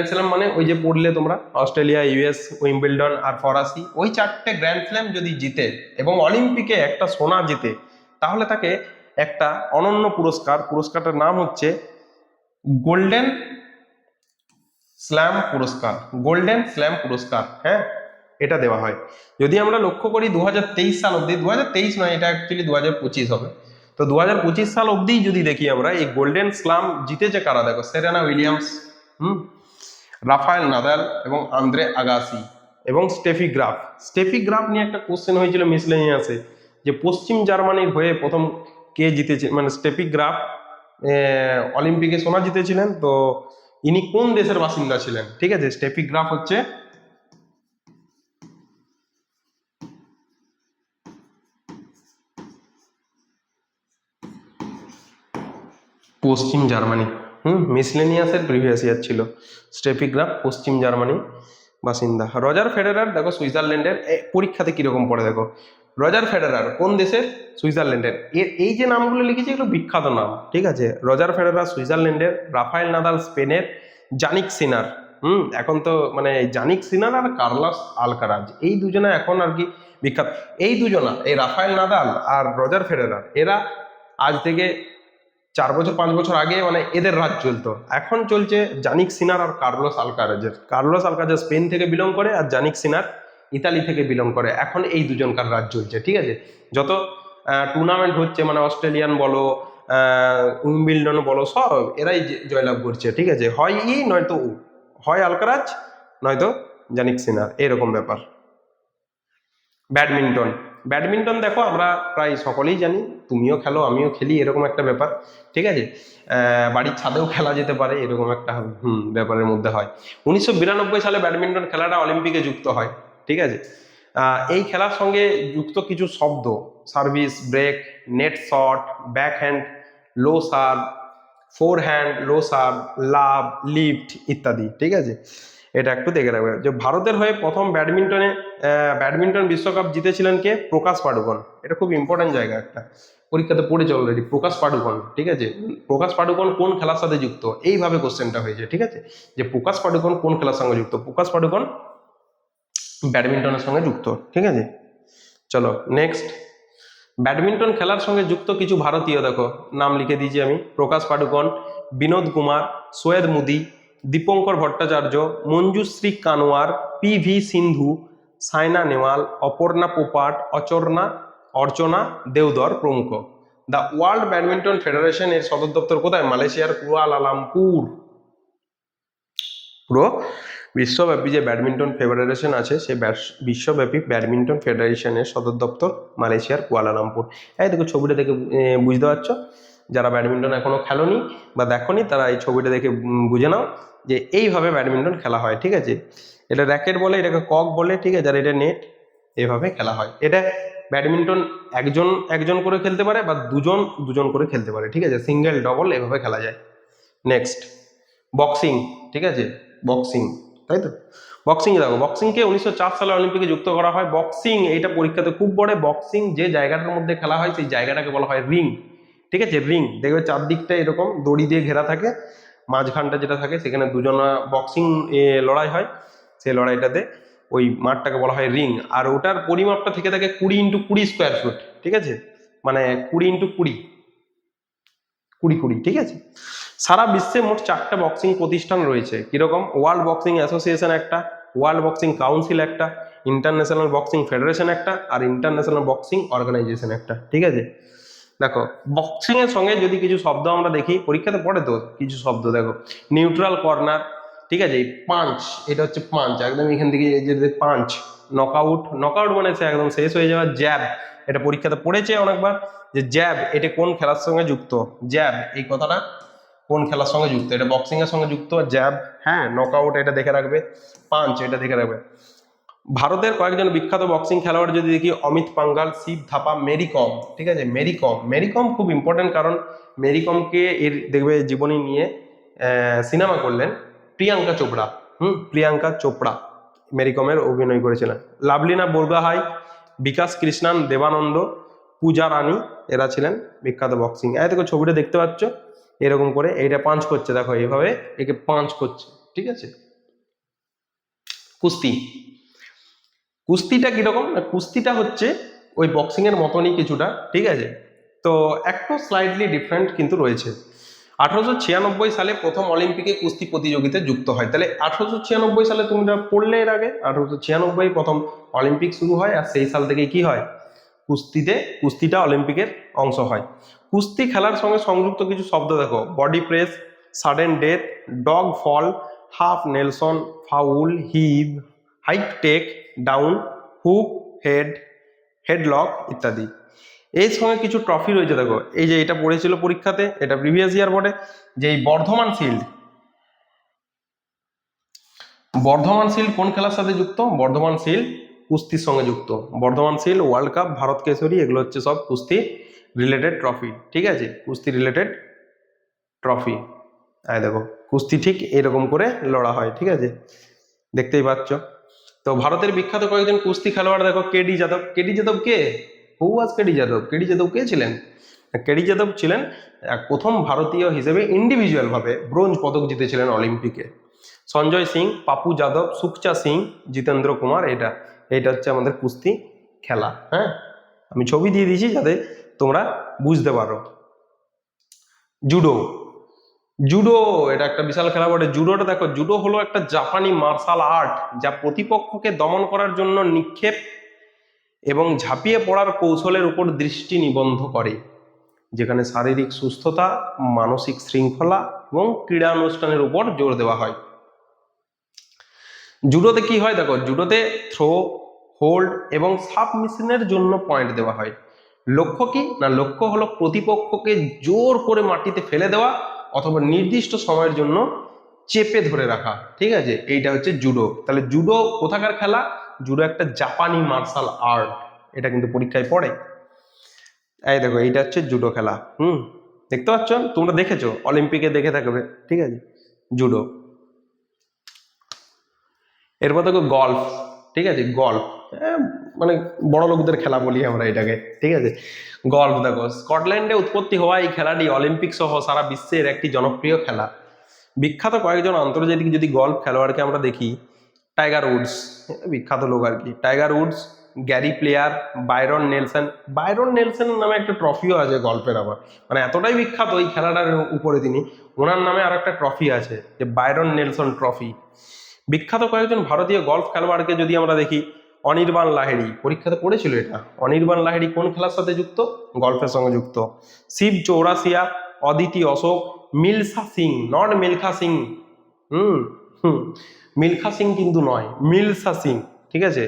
স্ল্যাম মানে ওই যে পড়লে তোমরা অস্ট্রেলিয়া, ইউএস, উইম্বলডন আর ফরাসি, ওই 4টে গ্র্যান্ড স্ল্যাম যদি জিতে এবং অলিম্পিকে একটা সোনা জিতে, তাহলে তাকে একটা অনন্য পুরস্কারটার নাম হচ্ছে গোল্ডেন স্ল্যাম পুরস্কার। হ্যাঁ, এটা দেওয়া হয়। যদি আমরা লক্ষ্য করি 2023 সাল অব্দি, 2023 নয়, এটা অ্যাকচুয়ালি 2025 হবে। তো 2025 সাল অব্দি যদি দেখি আমরা, এই গোল্ডেন স্ল্যাম জিতেছে কারা? দেখো সেরেনা উইলিয়ামস, রাফায়েল নাদাল এবং আন্দ্রে আগাসি এবং স্টেফি গ্রাফ নিয়ে একটা কোশ্চেন হয়েছিল মিসলেনিয়াসে, যে পশ্চিম জার্মানির হয়ে প্রথম কে জিতেছে, মানে স্টেফি গ্রাফ অলিম্পিকে সোনা জিতেছিলেন। তো ইনি কোন দেশের বাসিন্দা ছিলেন? ঠিক আছে, স্টেফি গ্রাফ হচ্ছে পশ্চিম জার্মানি। মিসলেনিয়াসের প্রিভিয়াস ইয়ার ছিল। স্টেফি গ্রাফ পশ্চিম জার্মানি বাসিন্দা। রজার ফেডারার দেখো সুইজারল্যান্ডের, পরীক্ষাতে কিরকম পড়ে দেখো। রজার ফেডারার কোন দেশের? সুইজারল্যান্ডের। এই যে নামগুলো লিখেছি এগুলো বিখ্যাত নাম, ঠিক আছে। রজার ফেডারার সুইজারল্যান্ডের, রাফায়েল নাদাল স্পেনের, জানিক সিনার, এখন তো মানে জানিক সিনার আর কার্লোস আলকারাজ, এই দুজনে এখন আর কি বিখ্যাত। এই দুজনা, এই রাফায়েল নাদাল আর রজার ফেডারার, এরা আজ থেকে 4 বছর 5 বছর আগে মানে এদের রাজ চলতো। এখন চলছে জানিক সিনার আর কার্লোস আলকারাজের স্পেন থেকে বিলং করে, আর জানিক সিনার ইতালি থেকে বিলং করে। এখন এই দুজনকার রাজ চলছে, ঠিক আছে। যত টুর্নামেন্ট হচ্ছে, মানে অস্ট্রেলিয়ান বলো, উইম্বলডন বলো, সব এরাই জয়লাভ করছে, ঠিক আছে। হয় নয়তো হয় আলকারাজ, নয়তো জানিক সিনার, এরকম ব্যাপার। ব্যাডমিন্টন। ব্যাডমিন্টন দেখো আমরা প্রায় সকলেই জানি, তুমিও খেলো আমিও খেলি, এরকম একটা ব্যাপার, ঠিক আছে। বাড়ির ছাদেও খেলা যেতে পারে, এরকম একটা ব্যাপারের মধ্যে হয়। 1992 সালে ব্যাডমিন্টন খেলাটা অলিম্পিকে যুক্ত হয়, ঠিক আছে। এই খেলার সঙ্গে যুক্ত কিছু শব্দ: service, break, net shot, backhand, low serve, forehand, low serve, love, lift ইত্যাদি, ঠিক আছে। এটা একটু দেখে রাখবে। যে ভারতের হয়ে প্রথম ব্যাডমিন্টন বিশ্বকাপ জিতেছিলেন কে? প্রকাশ পাডুকোন। এটা খুব ইম্পর্টেন্ট জায়গা, একটা পরীক্ষাতে পড়েছে অলরেডি, প্রকাশ পাডুকোন, ঠিক আছে। প্রকাশ পাডুকোন কোন খেলার সাথে যুক্ত, এইভাবে কোশ্চেনটা হয়েছে, ঠিক আছে। যে প্রকাশ পাডুকোন কোন খেলার সঙ্গে যুক্ত? প্রকাশ পাডুকোন ব্যাডমিন্টনের সঙ্গে যুক্ত, ঠিক আছে। চলো নেক্সট। ব্যাডমিন্টন খেলার সঙ্গে যুক্ত কিছু ভারতীয় দেখো, নাম লিখে দিয়েছি আমি: প্রকাশ পাডুকোন, বিনোদ কুমার, সৈয়দ মুদি, দীপঙ্কর ভট্টাচার্য, মঞ্জুশ্রী কানোয়ার, PV সিন্ধু, সাইনা নেওয়াল, অপর্ণা পোপাট, অর্চনা দেওধর প্রমুখ। দ্য ওয়ার্ল্ড ব্যাডমিন্টন ফেডারেশন এর সদর দপ্তর কোথায়? মালয়েশিয়ার কুয়ালালামপুর। পুরো বিশ্বব্যাপী যে ব্যাডমিন্টন ফেডারেশন আছে, সেই বিশ্বব্যাপী ব্যাডমিন্টন ফেডারেশনের সদর দপ্তর মালয়েশিয়ার কুয়ালালামপুর। এই দেখো ছবিটা দেখে বুঝতে পারছো, যারা ব্যাডমিন্টন এখনো খেলোনি বা দেখোনি তারা এই ছবিটা দেখে বুঝে নাও যে এইভাবে ব্যাডমিন্টন খেলা হয়, ঠিক আছে। এটা র্যাকেট বলে, এটাকে কক বলে, ঠিক আছে। আর এটা নেট, এভাবে খেলা হয়। এটা ব্যাডমিন্টন একজন একজন করে খেলতে পারে বা দুজন দুজন করে খেলতে পারে, ঠিক আছে। সিঙ্গেল, ডবল এভাবে খেলা যায়। নেক্সট, বক্সিং, ঠিক আছে। বক্সিং, তাই তো। বক্সিং দেখো, বক্সিংকে 1904 সালে অলিম্পিকে যুক্ত করা হয়। বক্সিং, এইটা পরীক্ষাতে খুব বড়। বক্সিং যে জায়গাটার মধ্যে খেলা হয় সেই জায়গাটাকে বলা হয় রিং, ঠিক আছে। রিং দেখবে চারদিকটা এরকম দড়ি দিয়ে ঘেরা থাকে, মাঝখানটা যেটা থাকে সেখানে দুজনা বক্সিং লড়াই হয়। সেই লড়াইটাতে ওই মাঠটাকে বলা হয় রিং। আর ওটার পরিমাপটা থেকে থাকে 20x20 স্কোয়ার ফুট, ঠিক আছে। মানে 20x20, 20, ঠিক আছে। সারা বিশ্বে মোট 4টা বক্সিং প্রতিষ্ঠান রয়েছে। কিরকম? ওয়ার্ল্ড বক্সিং অ্যাসোসিয়েশন একটা, ওয়ার্ল্ড বক্সিং কাউন্সিল একটা, ইন্টারন্যাশনাল বক্সিং ফেডারেশন একটা, আর ইন্টারন্যাশনাল বক্সিং অর্গানাইজেশন একটা, ঠিক আছে। দেখো বক্সিং এর সঙ্গে যদি কিছু শব্দ আমরা দেখি, পরীক্ষাতে পড়ে তো কিছু শব্দ, দেখো নিউট্রাল কর্নার, ঠিক আছে। পাঞ্চ, এটা হচ্ছে পাঞ্চ, একদম এখান থেকে এই যে পাঞ্চ। নকআউট, নকআউট মানে সে একদম শেষ হয়ে যাওয়া। জ্যাব, এটা পরীক্ষাতে পড়েছে অনেকবার, যে জ্যাব এটা কোন খেলার সঙ্গে যুক্ত? জ্যাব এই কথাটা কোন খেলার সঙ্গে যুক্ত? এটা বক্সিং এর সঙ্গে যুক্ত, জ্যাব, হ্যাঁ। নকআউট এটা দেখে রাখবে, পাঞ্চ এটা দেখে রাখবে। ভারতের কয়েকজন বিখ্যাত বক্সিং খেলোয়াড় যদি দেখি: অমিত পাঙ্গাল, শিব থাপা, মেরি কম, ঠিক আছে। মেরি কম, মেরি কম খুব ইম্পর্টেন্ট, কারণ মেরি কমকে এর দেখবে জীবনী নিয়ে সিনেমা করলেন প্রিয়াঙ্কা চোপড়া। প্রিয়াঙ্কা চোপড়া মেরি কমের অভিনয় করেছিলেন। লাভলিনা বরগোহাই, বিকাশ কৃষ্ণান, দেবানন্দ, পূজা রানী, এরা ছিলেন বিখ্যাত বক্সিং। এই দেখো ছবিটা দেখতে পাচ্ছ, এরকম করে এইটা পাঞ্চ করছে, দেখো এইভাবে একে পাঞ্চ করছে, ঠিক আছে। কুস্তি, কুস্তিটা কিরকম? কুস্তিটা হচ্ছে ওই বক্সিং এর মতনই কিছুটা, ঠিক আছে। তো একটু স্লাইডলি ডিফারেন্ট কিন্তু রয়েছে। 1896 সালে প্রথম অলিম্পিকে কুস্তি প্রতিযোগিতা যুক্ত হয়। তাহলে 1896 সালে তুমি পড়লে এর আগে 1896 প্রথম অলিম্পিক শুরু হয়, আর সেই সাল থেকে কি হয়? কুস্তিটা অলিম্পিকের অংশ হয়। কুস্তি খেলার সঙ্গে সংযুক্ত কিছু শব্দ দেখো: body press, sudden death, dog fall, half nelson, foul, heave, height take, down, hook, headlock ইত্যাদি। এর সঙ্গে কিছু ট্রফি রয়েছে দেখো, এই যে এটা পড়েছিল পরীক্ষাতে, এটা প্রিভিয়াস ইয়ার বোর্ডে, যে এই বর্ধমান শিল্ড কোন খেলার সাথে যুক্ত? বর্ধমান শিল্ড কুস্তির সঙ্গে যুক্ত। Burdwan shield, world cup, Bharat Kesari, এগুলো হচ্ছে সব কুস্তি রিলেটেড ট্রফি, ঠিক আছে। কুস্তি রিলেটেড ট্রফি। দেখো কুস্তি ঠিক এরকম করে লড়া হয়, ঠিক আছে, দেখতেই পাচ্ছ। তো ভারতের বিখ্যাত কয়েকজন কুস্তি খেলোয়াড় দেখো: কেডি যাদব। কেডি যাদব কে? হু ওয়াজ কেডি যাদব? কেডি যাদব কে ছিলেন? কেডি যাদব ছিলেন প্রথম ভারতীয় হিসেবে ইন্ডিভিজুয়াল ভাবে ব্রোঞ্জ পদক জিতেছিলেন অলিম্পিকে। সঞ্জয় সিং, পাপু যাদব, সুখচা সিং, জিতেন্দ্র কুমার, এটা হচ্ছে আমাদের কুস্তি খেলা। হ্যাঁ, আমি ছবি দিয়ে দিয়েছি যাতে তোমরা বুঝতে পারো। জুডো, জুডো এটা একটা বিশাল খেলা বটে। জুডোটা দেখো, জুডো হলো একটা জাপানি মার্শাল আর্ট যা প্রতিপক্ষকে দমন করার জন্য নিক্ষেপ এবং ঝাঁপিয়ে পড়ার কৌশলের উপর দৃষ্টি নিবদ্ধ করে, যেখানে শারীরিক সুস্থতা, মানসিক শৃঙ্খলা এবং ক্রীড়া অনুষ্ঠানের উপর জোর দেওয়া হয়। জুডোতে কি হয় দেখো, জুডোতে থ্রো, হোল্ড এবং সাবমিশনের জন্য পয়েন্ট দেওয়া হয়। লক্ষ্য কি না, লক্ষ্য হলো প্রতিপক্ষকে জোর করে মাটিতে ফেলে দেওয়া অথবা নির্দিষ্ট সময়ের জন্য চেপে ধরে রাখা, ঠিক আছে, এইটা হচ্ছে জুডো। তাহলে জুডো কোথাকার খেলা? জুডো একটা জাপানি মার্শাল আর্ট, এটা কিন্তু পরীক্ষায় পড়ে। এই দেখো এইটা হচ্ছে জুডো খেলা, দেখতে পাচ্ছ, তোমরা দেখেছো, অলিম্পিকে দেখে থাকবে, ঠিক আছে, জুডো। এরপর দেখো গল্ফ, ঠিক আছে, গল্ফ মানে বড় লোকদের খেলা বলি আমরা এটাকে, ঠিক আছে। গল্ফ দেখো, স্কটল্যান্ডে উৎপত্তি হওয়া এই খেলাটি অলিম্পিক সহ সারা বিশ্বের একটি জনপ্রিয় খেলা। বিখ্যাত কয়েকজন আন্তর্জাতিক যদি গল্ফ খেলোয়াড়কে আমরা দেখি, টাইগার উডস, বিখ্যাত লোক আর কি, Tiger Woods, Gary Player, Byron Nelson. Byron Nelson নামে একটা ট্রফিও আছে গল্ফের, আবার মানে এতটাই বিখ্যাত এই খেলাটার উপরে তিনি, ওনার নামে আর একটা ট্রফি আছে, যে বাইরন নেলসন ট্রফি। বিখ্যাত কয়েকজন ভারতীয় গল্ফ খেলোয়াড়কে যদি আমরা দেখি, অনির্বাণ লাহিড়ী, পরীক্ষাতে পড়েছিল এটা, অনির্বাণ লাহিড়ী কোন খেলার সাথে যুক্ত? গল্ফের সঙ্গে যুক্ত। শিব চৌরাসিয়া, অদিতি অশোক, মিলখা সিং, নট মিলখা সিং, মিলখা সিং কিন্তু নয়, মিলখা সিং, ঠিক আছে।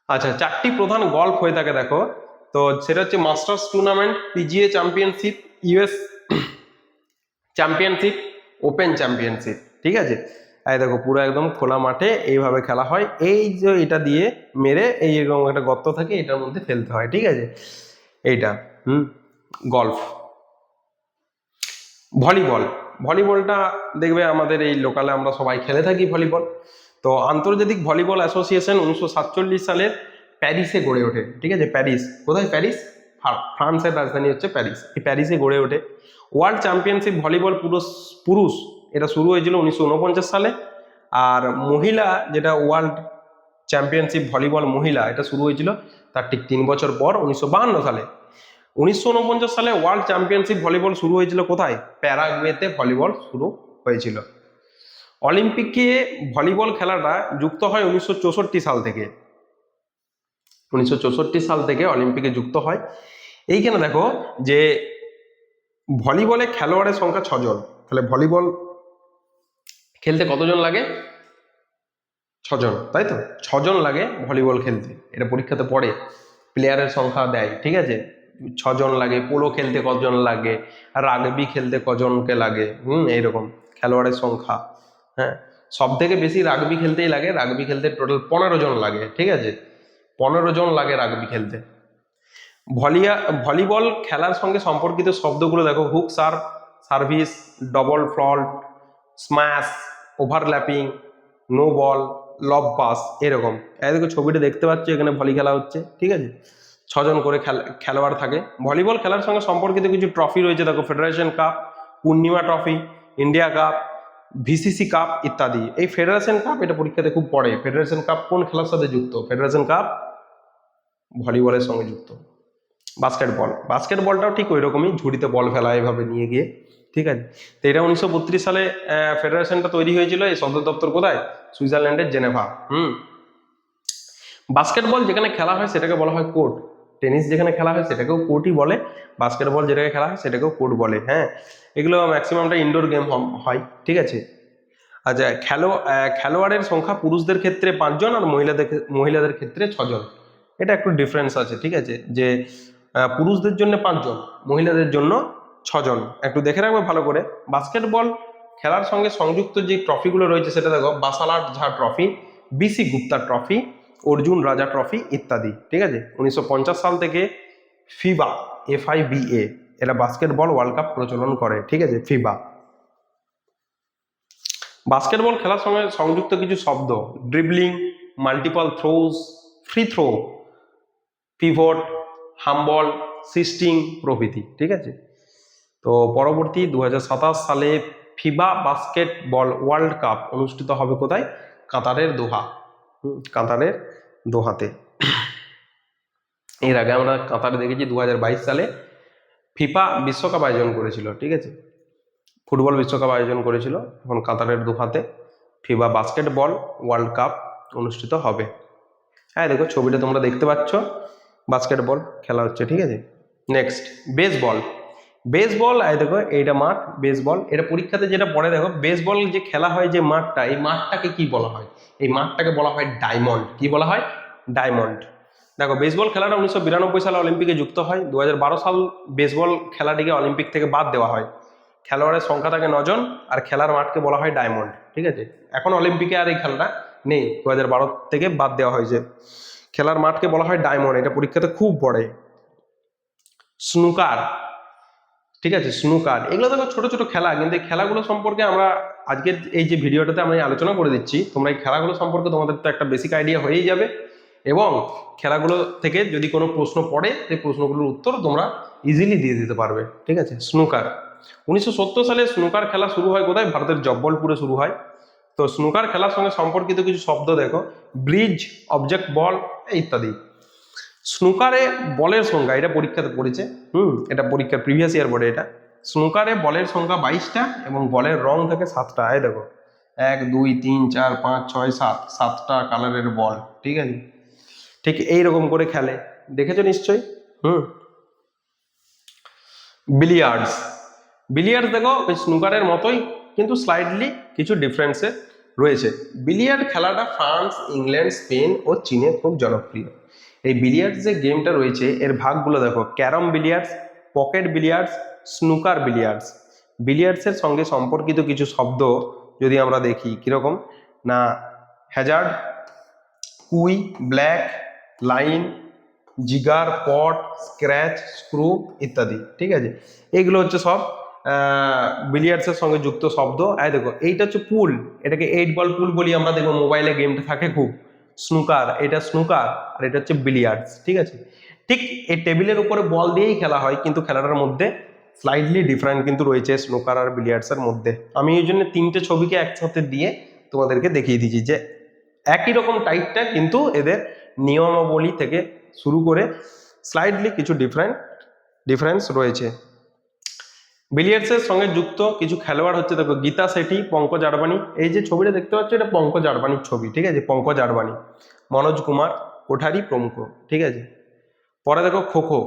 আচ্ছা, চারটি প্রধান গল্ফ হয়ে থাকে দেখো, তো সেটা হচ্ছে masters tournament, PGA championship, US championship, open championship, ঠিক আছে। এই দেখো পুরো একদম খোলা মাঠে এইভাবে খেলা হয়, এই যে এটা দিয়ে মেরে এই এরকম একটা গর্ত থাকে, এটার মধ্যে ফেলতে হয়, ঠিক আছে, এইটা গল্ফ। ভলিবল, ভলিবলটা দেখবে আমাদের এই লোকালে আমরা সবাই খেলে থাকি ভলিবল। তো আন্তর্জাতিক ভলিবল অ্যাসোসিয়েশন 1947 সালের প্যারিসে গড়ে ওঠে, ঠিক আছে, প্যারিস, কোথায়? প্যারিস, ফ্রান্সের রাজধানী হচ্ছে প্যারিস, এই প্যারিসে গড়ে ওঠে। ওয়ার্ল্ড চ্যাম্পিয়নশিপ ভলিবল পুরুষ এটা শুরু হয়েছিল 1949 সালে, আর মহিলা যেটা ওয়ার্ল্ড চ্যাম্পিয়নশিপ ভলিবল মহিলা, এটা শুরু হয়েছিল তার ঠিক 3 বছর পর 1952 সালে। 1949 সালে ওয়ার্ল্ড চ্যাম্পিয়নশিপ ভলিবল শুরু হয়েছিল কোথায়? প্যারাগুয়েতে ভলিবল শুরু হয়েছিল। অলিম্পিকে ভলিবল খেলাটা যুক্ত হয় 1964 সাল থেকে, 1964 সাল থেকে অলিম্পিকে যুক্ত হয়। এইখানে দেখো যে ভলিবলে খেলোয়াড়ের সংখ্যা 6 জন, তাহলে ভলিবল খেলতে কতজন লাগে? 6 জন, তাই তো, 6 জন লাগে ভলিবল খেলতে, এটা পরীক্ষাতে পড়ে, প্লেয়ারের সংখ্যা দেয়, ঠিক আছে, 6 জন লাগে। পোলো খেলতে কজন লাগে, রাগবি খেলতে কজনকে লাগে, এইরকম খেলোয়াড়ের সংখ্যা। হ্যাঁ, সব থেকে বেশি রাগবি খেলতেই লাগে, রাগবি খেলতে টোটাল 15 জন লাগে, ঠিক আছে, 15 জন লাগে রাগবি খেলতে। ভলিবল খেলার সঙ্গে সম্পর্কিত শব্দগুলো দেখো, hook serve, service, double fault, smash, overlapping, no ball, lob pass, এরকম। এই দেখো ছবিটা দেখতে পাচ্ছ, এখানে ভলি খেলা হচ্ছে, ঠিক আছে, 6 জন করে খেলোয়াড় থাকে। ভলিবল খেলার সঙ্গে সম্পর্কিত কিছু ট্রফি রয়েছে দেখো, federation cup, Purnima trophy, India cup, VCC cup ইত্যাদি। এই ফেডারেশন কাপ এটা পরীক্ষাতে খুব পড়ে, ফেডারেশন কাপ কোন খেলার সাথে যুক্ত? ফেডারেশন কাপ ভলিবলের সঙ্গে যুক্ত। বাস্কেটবল, বাস্কেটবলটাও ঠিক ওই রকমই, ঝুড়িতে বল ফেলা এভাবে নিয়ে গিয়ে, ঠিক আছে। তো এটা 1932 সালে ফেডারেশনটা তৈরি হয়েছিল, এই সদর দপ্তর কোথায়? সুইজারল্যান্ডের জেনেভা। বাস্কেটবল যেখানে খেলা হয় সেটাকে বলা হয় কোর্ট, টেনিস যেখানে খেলা হয় সেটাকেও কোর্টই বলে, বাস্কেটবল যেটাকে খেলা হয় সেটাকেও কোর্ট বলে। হ্যাঁ, এগুলো ম্যাক্সিমামটা ইনডোর গেম হয়, ঠিক আছে। আচ্ছা, খেলোয়াড়ের সংখ্যা পুরুষদের ক্ষেত্রে 5 জন আর মহিলাদের ক্ষেত্রে 6 জন, এটা একটু ডিফারেন্স আছে, ঠিক আছে, যে পুরুষদের জন্য 5 জন, মহিলাদের জন্য 6 জন, একটু দেখে রাখবে ভালো করে। বাস্কেটবল খেলার সঙ্গে সংযুক্ত যে ট্রফিগুলো রয়েছে সেটা দেখো, Basalat Jha trophy, BC Gupta trophy, Arjun Raja trophy ইত্যাদি, ঠিক আছে। 1950 সাল থেকে ফিবা, FIBA, এরা বাস্কেটবল ওয়ার্ল্ড কাপ প্রচলন করে, ঠিক আছে, ফিবা। বাস্কেটবল খেলার সঙ্গে সংযুক্ত কিছু শব্দ, dribbling, multiple throws, free throw, pivot, হামবল, সিস্টিং প্রভৃতি, ঠিক আছে। তো পরবর্তী 2027 সালে ফিবা বাস্কেটবল ওয়ার্ল্ড কাপ অনুষ্ঠিত হবে কোথায়? কাতারের দোহা, কাতারের দোহাতে। এর আগে আমরা কাতারে দেখেছি 2022 সালে ফিফা বিশ্বকাপ আয়োজন করেছিল, ঠিক আছে, ফুটবল বিশ্বকাপ আয়োজন করেছিল, এখন কাতারের দোহাতে ফিবা বাস্কেটবল ওয়ার্ল্ড কাপ অনুষ্ঠিত হবে। হ্যাঁ দেখো ছবিটা তোমরা দেখতে পাচ্ছ, বাস্কেটবল খেলা হচ্ছে, ঠিক আছে। Next, baseball. বেসবল, দেখো এইটা মাঠ, বেসবল, এটা পরীক্ষাতে যেটা পড়ে দেখো, বেসবল যে খেলা হয় যে মাঠটা, এই মাঠটাকে কি বলা হয়? এই মাঠটাকে বলা হয় ডায়মন্ড। কি বলা হয়? ডায়মন্ড। দেখো বেসবল খেলাটা 1992 সালে অলিম্পিকে যুক্ত হয়। 2012 সাল বেসবল খেলাটিকে অলিম্পিক থেকে বাদ দেওয়া হয়। খেলোয়াড়ের সংখ্যা থাকে 9 জন, আর খেলার মাঠকে বলা হয় ডায়মন্ড। ঠিক আছে, এখন অলিম্পিকে আর এই খেলাটা নেই, 2012 থেকে বাদ দেওয়া হয়েছে। খেলার মাঠকে বলা হয় ডায়মন্ড, এটা পরীক্ষাতে খুব পড়ে। স্নুকার, ঠিক আছে, স্নুকার, এগুলো দেখো ছোট ছোট খেলা, কিন্তু এই খেলাগুলো সম্পর্কে আমরা আজকের এই যে ভিডিওটাতে আমি আলোচনা করে দিচ্ছি, তোমরা এই খেলাগুলো সম্পর্কে তোমাদের তো একটা বেসিক আইডিয়া হয়েই যাবে, এবং খেলাগুলো থেকে যদি কোনো প্রশ্ন পড়ে সেই প্রশ্নগুলোর উত্তর তোমরা ইজিলি দিয়ে দিতে পারবে। ঠিক আছে, স্নুকার 1970 সালে স্নুকার খেলা শুরু হয় কোথায়? ভারতের জব্বলপুরে শুরু হয়। তো স্নুকার খেলার সঙ্গে সম্পর্কিত কিছু শব্দ দেখো, ব্রিজ, অবজেক্ট বল ইত্যাদি। স্নুকারে বলের সংখ্যা, এটা পরীক্ষাতে পড়েছে, এটা পরীক্ষার প্রিভিয়াস ইয়ার বোর্ডে। এটা স্নুকারে বলের সংখ্যা 22টা এবং বলের রং থাকে 7টা। এই দেখো 1 2 3 4 5 6 7, 7টা কালারের বল। ঠিক আছে, ঠিক এইরকম করে খেলে, দেখেছো নিশ্চয়ই। বিলিয়ার্ডস, বিলিয়ার্ডস দেখো ওই স্নুকারের মতোই, কিন্তু স্লাইডলি কিছু ডিফারেন্সে রয়েছে। বিলিয়ার্ড খেলাটা ফ্রান্স, ইংল্যান্ড, স্পেন ও চীনে খুব জনপ্রিয়। এই বিলিয়ার্ডস যে গেমটা রয়েছে এর ভাগগুলো দেখো, carom billiards, pocket billiards, snooker billiards. বিলিয়ার্ডসের সঙ্গে সম্পর্কিত কিছু শব্দ যদি আমরা দেখি কিরকম না, হ্যাজার্ড, কুই, ব্ল্যাক, লাইন, জিগার, পট, স্ক্র্যাচ, স্ক্রু ইত্যাদি। ঠিক আছে, এইগুলো হচ্ছে সব বিলিয়ার্ডসের সঙ্গে যুক্ত শব্দ। এই দেখো এইটা হচ্ছে পুল, এটাকে 8 বল পুল বলি আমরা, দেখবো মোবাইলে গেমটা থাকে খুব। স্নুকার, এটা স্নুকার, আর এটা হচ্ছে বিলিয়ার্ডস। ঠিক আছে, ঠিক এই টেবিলের উপরে বল দিয়েই খেলা হয়, কিন্তু খেলাটার মধ্যে স্লাইডলি ডিফারেন্ট কিন্তু রয়েছে স্নুকার আর বিলিয়ার্ডসের মধ্যে। আমি এই জন্য 3টে ছবিকে একসাথে দিয়ে তোমাদেরকে দেখিয়ে দিচ্ছি যে একই রকম টাইপটা, কিন্তু এদের নিয়মাবলী থেকে শুরু করে স্লাইডলি কিছু ডিফারেন্স রয়েছে। বিলিয়ার্ডসের সঙ্গে যুক্ত কিছু খেলোয়াড় হচ্ছে দেখো, গীতা শেঠি, পঙ্কজ আডবাণী। এই যে ছবিটা দেখতে পাচ্ছ এটা পঙ্কজ আডবাণীর ছবি। ঠিক আছে, পঙ্কজ আডবাণী, মনোজ কুমার কোঠারি প্রমুখ। ঠিক আছে, পরে দেখো খো খো।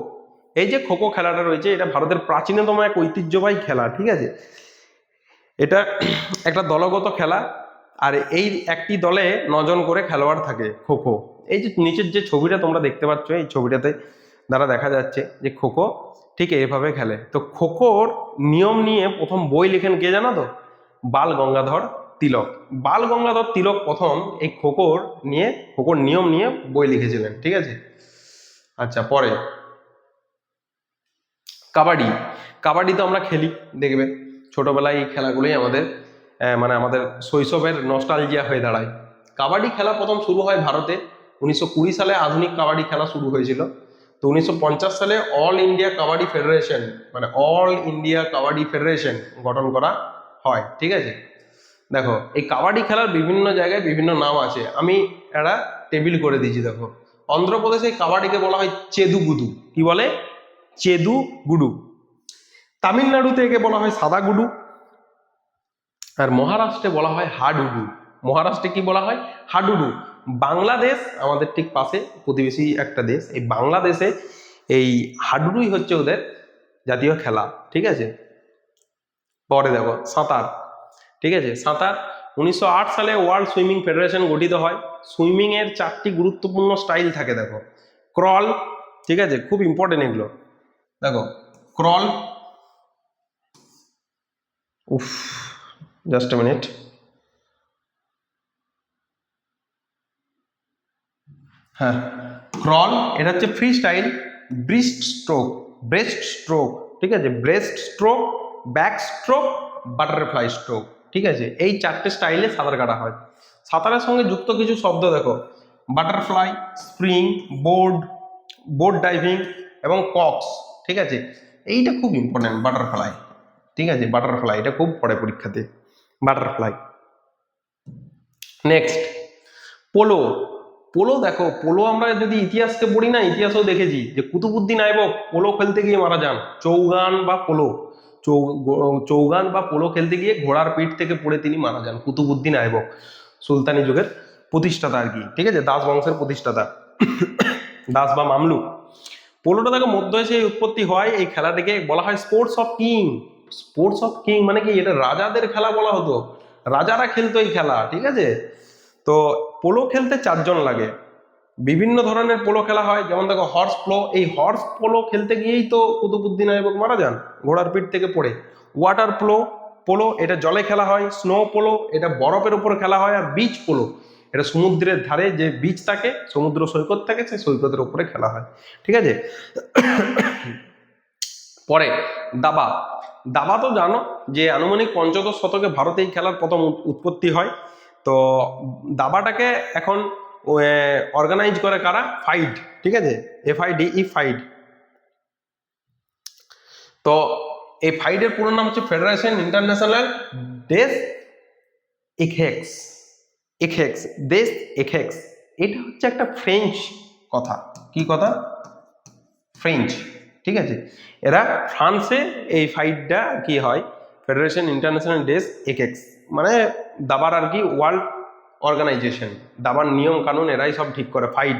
এই যে খো খো খেলাটা রয়েছে এটা ভারতের প্রাচীনতম এক ঐতিহ্যবাহী খেলা। ঠিক আছে, এটা একটা দলগত খেলা, আর এই একটি দলে 9 জন করে খেলোয়াড় থাকে। খো খো, এই যে নিচের যে ছবিটা তোমরা দেখতে পাচ্ছ, এই ছবিটাতে দ্বারা দেখা যাচ্ছে যে খো খো ঠিক এইভাবে খেলে। তো খো খোর নিয়ম নিয়ে প্রথম বই লেখেন কে জানো তো? বাল গঙ্গাধর তিলক। বাল গঙ্গাধর তিলক প্রথম এই খো খোর নিয়ম নিয়ে বই লিখেছিলেন। ঠিক আছে, আচ্ছা পরে কাবাডি। কাবাডি তো আমরা খেলি, দেখবে ছোটবেলায় এই খেলাগুলোই আমাদের মানে আমাদের শৈশবের নস্টালজিয়া হয়ে দাঁড়ায়। কাবাডি খেলা প্রথম শুরু হয় ভারতে 1920 সালে, আধুনিক কাবাডি খেলা শুরু হয়েছিল। তো 1950 সালে অল ইন্ডিয়া কাবাডি ফেডারেশন, মানে অল ইন্ডিয়া কাবাডি ফেডারেশন গঠন করা হয়। ঠিক আছে, দেখো এই কাবাডি খেলার বিভিন্ন জায়গায় বিভিন্ন নাম আছে, আমি একটা টেবিল করে দিয়েছি। দেখো অন্ধ্রপ্রদেশে কাবাডিকে বলা হয় চেদুগুদু। কি বলে? চেদুগুডু। তামিলনাড়ুতে একে বলা হয় সাদা গুডু, আর মহারাষ্ট্রে বলা হয় হাডুডু। মহারাষ্ট্রে কি বলা হয়? হাডুডু। বাংলাদেশ আমাদের ঠিক পাশে প্রতিবেশী একটা দেশ, এই বাংলাদেশে এই হাডুডুই হচ্ছে ওদের জাতীয় খেলা। ঠিক আছে, পরে দেখো সাঁতার। ঠিক আছে, সাঁতার 1908 সালে ওয়ার্ল্ড সুইমিং ফেডারেশন গঠিত হয়। সুইমিং এর 4টি গুরুত্বপূর্ণ স্টাইল থাকে। দেখো ক্রল, ঠিক আছে, খুব ইম্পর্টেন্ট এগুলো। দেখো ক্রল, উফ জাস্ট এ মিনিট, হ্যাঁ ক্রল, এটা হচ্ছে free style. ব্রিস্ট stroke, breast stroke, ঠিক আছে, breast stroke, back stroke, butterfly stroke. ঠিক আছে, এই 4টে স্টাইলে সাঁতার কাটা হয়। সাঁতারের সঙ্গে যুক্ত কিছু শব্দ দেখো, butterfly, spring, board, board diving এবং কক্স। ঠিক আছে, এইটা খুব ইম্পর্টেন্ট, বাটারফ্লাই। ঠিক আছে, বাটারফ্লাই এটা খুব পড়ে পরীক্ষাতে, বাটারফ্লাই। Next polo. পোলো দেখো, পোলো আমরা যদি ইতিহাসকে পড়ি না, ইতিহাসও দেখেছি যে কুতুবুদ্দিন আইবক পোলো খেলতে গিয়ে মারা যান। চৌগান বা পোলো, চৌগান বা পোলো খেলতে গিয়ে ঘোড়ার পিঠ থেকে পড়ে তিনি মারা যান। কুতুবুদ্দিন আইবক সুলতানি যুগের প্রতিষ্ঠাতা আর কি। ঠিক আছে, দাস বংশের প্রতিষ্ঠাতা, দাস বা মামলুক। পোলোটা দেখো মধ্য এশিয়ায় উৎপত্তি হয়। এই খেলাটিকে বলা হয় sports of king. Sports of king মানে কি? এটা রাজাদের খেলা বলা হতো, রাজারা খেলতো এই খেলা। ঠিক আছে, তো পোলো খেলতে 4 জন লাগে। বিভিন্ন ধরনের পোলো খেলা হয়, যেমন দেখো হর্স পোলো। এই হর্স পোলো খেলতে গিয়েই তো কুতুবুদ্দিন আইবক মারা যান ঘোড়ার পিঠ থেকে পড়ে। ওয়াটার পোলো, পোলো এটা জলে খেলা হয়। স্নো পোলো এটা বরফের উপর খেলা হয়। আর বিচ পোলো এটা সমুদ্রের ধারে যে বিচ থাকে, সমুদ্র সৈকত থাকে, সেই সৈকতের উপরে খেলা হয়। ঠিক আছে। পরে দাবা। দাবা তো জানো যে আনুমানিক পঞ্চদশ শতকে ভারতে এই খেলার প্রথম উৎপত্তি হয়। তো দাবাটাকে এখন অর্গানাইজ করে কারা? ফাইড। ঠিক আছে, FIDE, ফাইড। তো এই ফাইডের পুরো নাম হচ্ছে ফেডারেশন ইন্টারন্যাশনাল ডেস একেক্স। দেশ একেক্স। এটা হচ্ছে একটা ফ্রেঞ্চ কথা। কি কথা? ফ্রেঞ্চ। ঠিক আছে, এরা ফ্রান্সে এই ফাইটটা কি হয়, ফেডারেশন ইন্টারন্যাশনাল ডেস একেক্স, মানে দাবার আর কি ওয়ার্ল্ড অর্গানাইজেশন। দাবার নিয়ম কানুন এরাই সব ঠিক করে, ফাইট।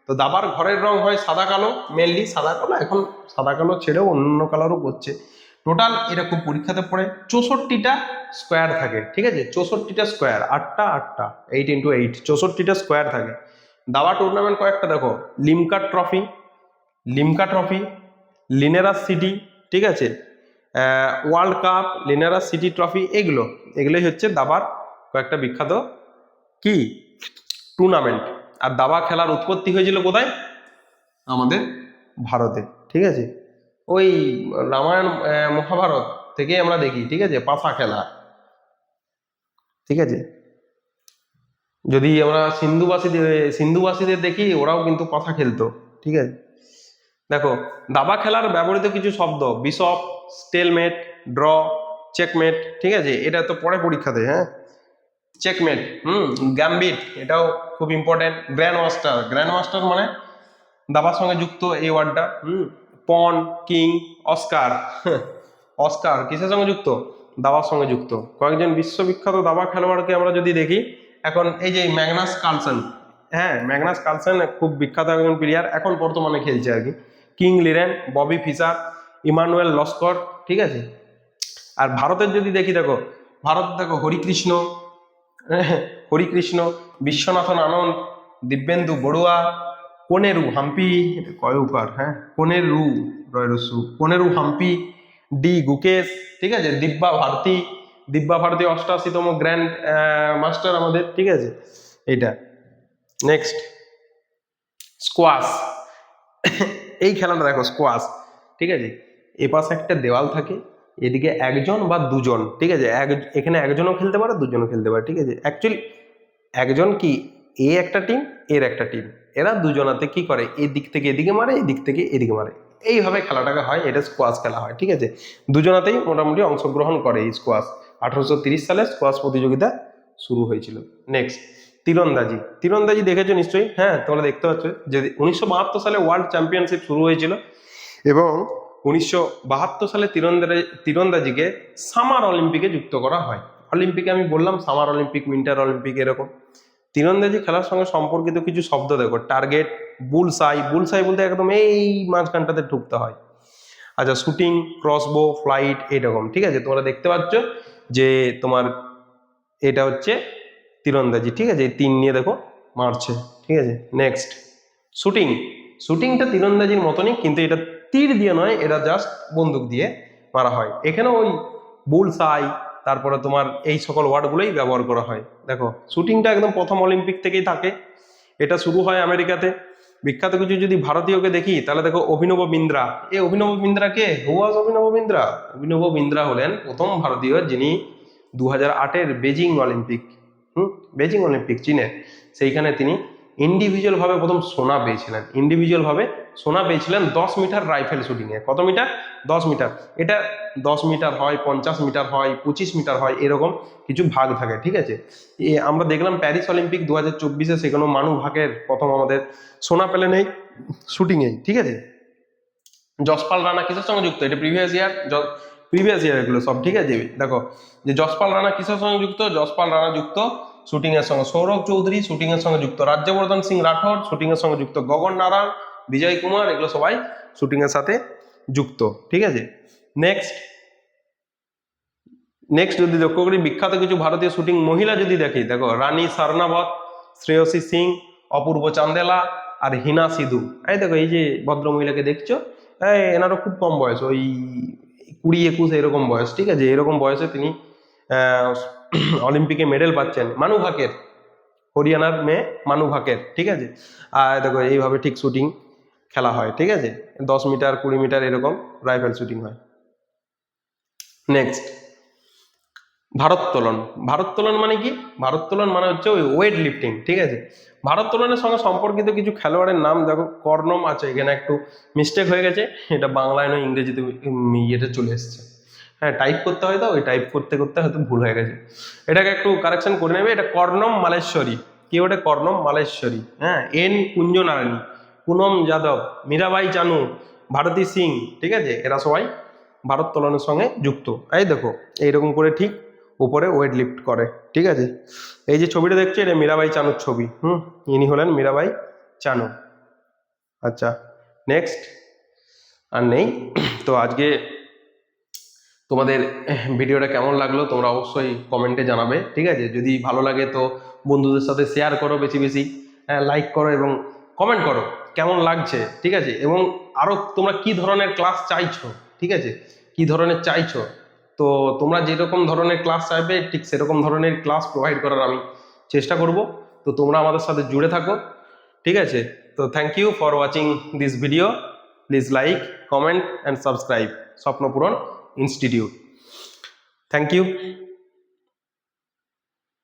তো দাবার ঘরের রং হয় সাদা কালো, মেনলি সাদা কালো, এখন সাদা কালো ছেড়েও অন্য কালারও করছে। টোটাল এরকম পরীক্ষাতে পড়ে 64টা স্কোয়ার থাকে। ঠিক আছে, 64টা স্কোয়ার, 8টা 8টা, 8 × 8, 64টা স্কোয়ার থাকে। দাবা টুর্নামেন্ট কয়েকটা দেখো, লিমকা ট্রফি, লিনেরাস সিটি, ঠিক আছে, ওয়ার্ল্ড কাপ, লিনেরাস সিটি ট্রফি, এগুলোই হচ্ছে দাবার কয়েকটা বিখ্যাত কি টুর্নামেন্ট। আর দাবা খেলার উৎপত্তি হয়েছিল কোথায়? আমাদের ভারতে। ঠিক আছে, ওই রামায়ণ মহাভারত থেকে আমরা দেখি। ঠিক আছে, পাশা খেলা। ঠিক আছে, যদি আমরা সিন্ধুবাসীদের দেখি, ওরাও কিন্তু পাশা খেলতো। ঠিক আছে, দেখো দাবা খেলার ব্যবহৃত কিছু শব্দ: বিশপ, স্টেলমেট, ড্র, চেকমেট। ঠিক আছে, এটা তো পরে পরীক্ষাতে। হ্যাঁ, চেকমেট, গ্যাম্বিট, এটাও খুব ইম্পর্টেন্ট। গ্র্যান্ড মাস্টার মানে দাবার সঙ্গে যুক্ত এই ওয়ার্ডটা। পন, কিং, অস্কার। অস্কার কিসের সঙ্গে যুক্ত? দাবার সঙ্গে যুক্ত। কয়েকজন বিশ্ববিখ্যাত দাবা খেলোয়াড়কে আমরা যদি দেখি, এখন এই যে ম্যাগনাস কার্লসেন, হ্যাঁ ম্যাগনাস কার্লসেন খুব বিখ্যাত একজন প্লেয়ার, এখন বর্তমানে খেলছে আর কি। কিং Liren, Bobby Fischer, Emanuel Lasker. ঠিক আছে, আর ভারতের যদি দেখি, দেখো হরিকৃষ্ণ, বিশ্বনাথন আনন্দ, দিব্যেন্দু বড়ুয়া, কোনেরু হাম্পি, কয়উকার, হ্যাঁ কোনেরু হাম্পি, ডি গুকেশ। ঠিক আছে, দিব্যা ভারতী 88তম গ্র্যান্ড মাস্টার আমাদের। ঠিক আছে, এইটা। Next squash. এই খেলাটা দেখো, স্কোয়াশ। ঠিক আছে, এপাশে একটা দেওয়াল থাকে, এদিকে একজন বা দুজন। ঠিক আছে, এখানে একজনও খেলতে পারে, দুজনও খেলতে পারে। ঠিক আছে, অ্যাকচুয়ালি একজন কি, একটা টিম, একটা টিম, এরা দুজনাতে কি করে, এই দিক থেকে এদিকে মারে, এই দিক থেকে এদিকে মারে, এইভাবে খেলাটাকে হয়। এটা স্কোয়াশ খেলা হয়। ঠিক আছে, দুজনাতেই মোটামুটি অংশগ্রহণ করে এই স্কোয়াশ। 1830 সালে স্কোয়াশ প্রতিযোগিতা শুরু হয়েছিল। নেক্সট তীরন্দাজি দেখেছো নিশ্চয়ই। হ্যাঁ, তোমরা দেখতে পাচ্ছ যে 1972 সালে ওয়ার্ল্ড চ্যাম্পিয়নশিপ শুরু হয়েছিল, এবং 1972 সালে তীরন্দাজিকে সামার অলিম্পিকে যুক্ত করা হয়। অলিম্পিকে আমি বললাম সামার অলিম্পিক, উইন্টার অলিম্পিক, এরকম। তীরন্দাজি খেলার সঙ্গে সম্পর্কিত কিছু শব্দ দেখো: টার্গেট, বুলসাই বলতে একদম এই মাঝখানটাতে ঢুকতে হয়। আচ্ছা, শুটিং, ক্রসবো, ফ্লাইট, এরকম। ঠিক আছে, তোমরা দেখতে পাচ্ছ যে তোমার এটা হচ্ছে তীরন্দাজি। ঠিক আছে, এই 3 নিয়ে দেখো মারছে। ঠিক আছে, নেক্সট শুটিংটা তীরন্দাজির মতনই, কিন্তু এটা তীর দিয়ে নয়, এটা জাস্ট বন্দুক দিয়ে মারা হয়। এখানে ওই বুলসাই, তারপরে তোমার এই সকল ওয়ার্ডগুলোই ব্যবহার করা হয়। দেখো, শুটিংটা একদম প্রথম অলিম্পিক থেকেই থাকে। এটা শুরু হয় আমেরিকাতে। বিখ্যাত কিছু যদি ভারতীয়কে দেখি, তাহলে দেখো অভিনব বিন্দ্রা। অভিনব বিন্দ্রা কে? হু ওয়াজ অভিনব বিন্দ্রা? অভিনব বিন্দ্রা হলেন প্রথম ভারতীয় যিনি 2008-এর বেজিং অলিম্পিক চীনে, সেইখানে তিনি ইন্ডিভিজুয়াল ভাবে প্রথম সোনা পেয়েছিলেন 10 মিটার রাইফেল শুটিংয়ে। কত মিটার? 10 মিটার। এটা 10 মিটার হয়, 50 মিটার হয়, 25 মিটার হয়, এরকম কিছু ভাগ থাকে। ঠিক আছে, আমরা দেখলাম প্যারিস অলিম্পিক 2024-এ, সেখানে মানু ভাকের প্রথম আমাদের সোনা পেলেন এই শুটিংয়ে। ঠিক আছে, যশপাল রানা কিসের সঙ্গে যুক্ত? এটা প্রিভিয়াস ইয়ার এগুলো সব। ঠিক আছে, দেখো যে যশপাল রানা কিসের সঙ্গে যুক্ত? যশপাল রানা যুক্ত শুটিং এর সঙ্গে। সৌরভ চৌধুরী শুটিং এর সঙ্গে যুক্ত। রাজ্যবর্ধন সিং রাঠোর শুটিং এর সঙ্গে যুক্ত। গগন নারায়ণ, বিজয় কুমার, এগুলো সবাই শুটিং এর সাথে যুক্ত। ঠিক আছে, নেক্সট যদি লক্ষ্য করি, বিখ্যাত কিছু ভারতীয় শুটিং মহিলা যদি দেখি, দেখো রানী সারনাবত, শ্রেয়সী সিং, অপূর্ব চান্দেলা আর হিনা সিধু। এই দেখো এই যে ভদ্রমহিলাকে দেখছো, এনারও খুব কম বয়স, ওই 20-21 এরকম বয়স, ঠিক আছে। এরকম বয়সে তিনি অলিম্পিকে মেডেল পাচ্ছেন। মানু ভাকের, হরিয়ানার মেয়ে মানু ভাকের, ঠিক আছে। আর দেখো এইভাবে ঠিক শুটিং খেলা হয়, ঠিক আছে। 10 মিটার 20 মিটার এরকম রাইফেল শুটিং হয়। নেক্সট ভারোত্তোলন। ভারোত্তোলন মানে কি? ভারোত্তোলন মানে হচ্ছে ওই ওয়েট লিফটিং, ঠিক আছে। ভারোত্তোলনের সঙ্গে সম্পর্কিত কিছু খেলোয়াড়ের নাম দেখো, কর্ণম আছে, এখানে একটু মিস্টেক হয়ে গেছে, এটা বাংলায় নয় ইংরেজিতে ইয়েতে চলে এসছে। হ্যাঁ, টাইপ করতে হয় তো, ওই টাইপ করতে করতে হয়তো ভুল হয়ে গেছে, এটাকে একটু কারেকশন করে নেবে। এটা কর্ণম মালেশ্বরী। কি ওটা? কর্ণম মালেশ্বরী। হ্যাঁ, এন কুঞ্জনারায়ণী, পুনম যাদব, মীরাবাই চানু, ভারতী সিং, ঠিক আছে। এরা সবাই ভারোত্তোলনের সঙ্গে যুক্ত। এই দেখো এইরকম করে ঠিক উপরে ওয়েট লিফট করে, ঠিক আছে। এই যে ছবিটা দেখছি এটা মীরাবাই চানুর ছবি। ইনি হলেন মীরাবাই চানু। আচ্ছা, নেক্সট আর নেই। তো আজকে তোমাদের ভিডিওটা কেমন লাগলো তোমরা অবশ্যই কমেন্টে জানাবে, ঠিক আছে। যদি ভালো লাগে তো বন্ধুদের সাথে শেয়ার করো বেশি বেশি, লাইক করো এবং কমেন্ট করো কেমন লাগছে, ঠিক আছে। এবং আরো তোমরা কি ধরনের ক্লাস চাইছো, ঠিক আছে, কি ধরনের চাইছো। তো তোমরা যেরকম ধরনের ক্লাস চাইবে ঠিক সেরকম ধরনের ক্লাস প্রোভাইড করার আমি চেষ্টা করব। তো তোমরা আমাদের সাথে জুড়ে থাকো, ঠিক আছে। তো thank you for watching this video. Please like, comment and subscribe Swapnapuran Institute. Thank you.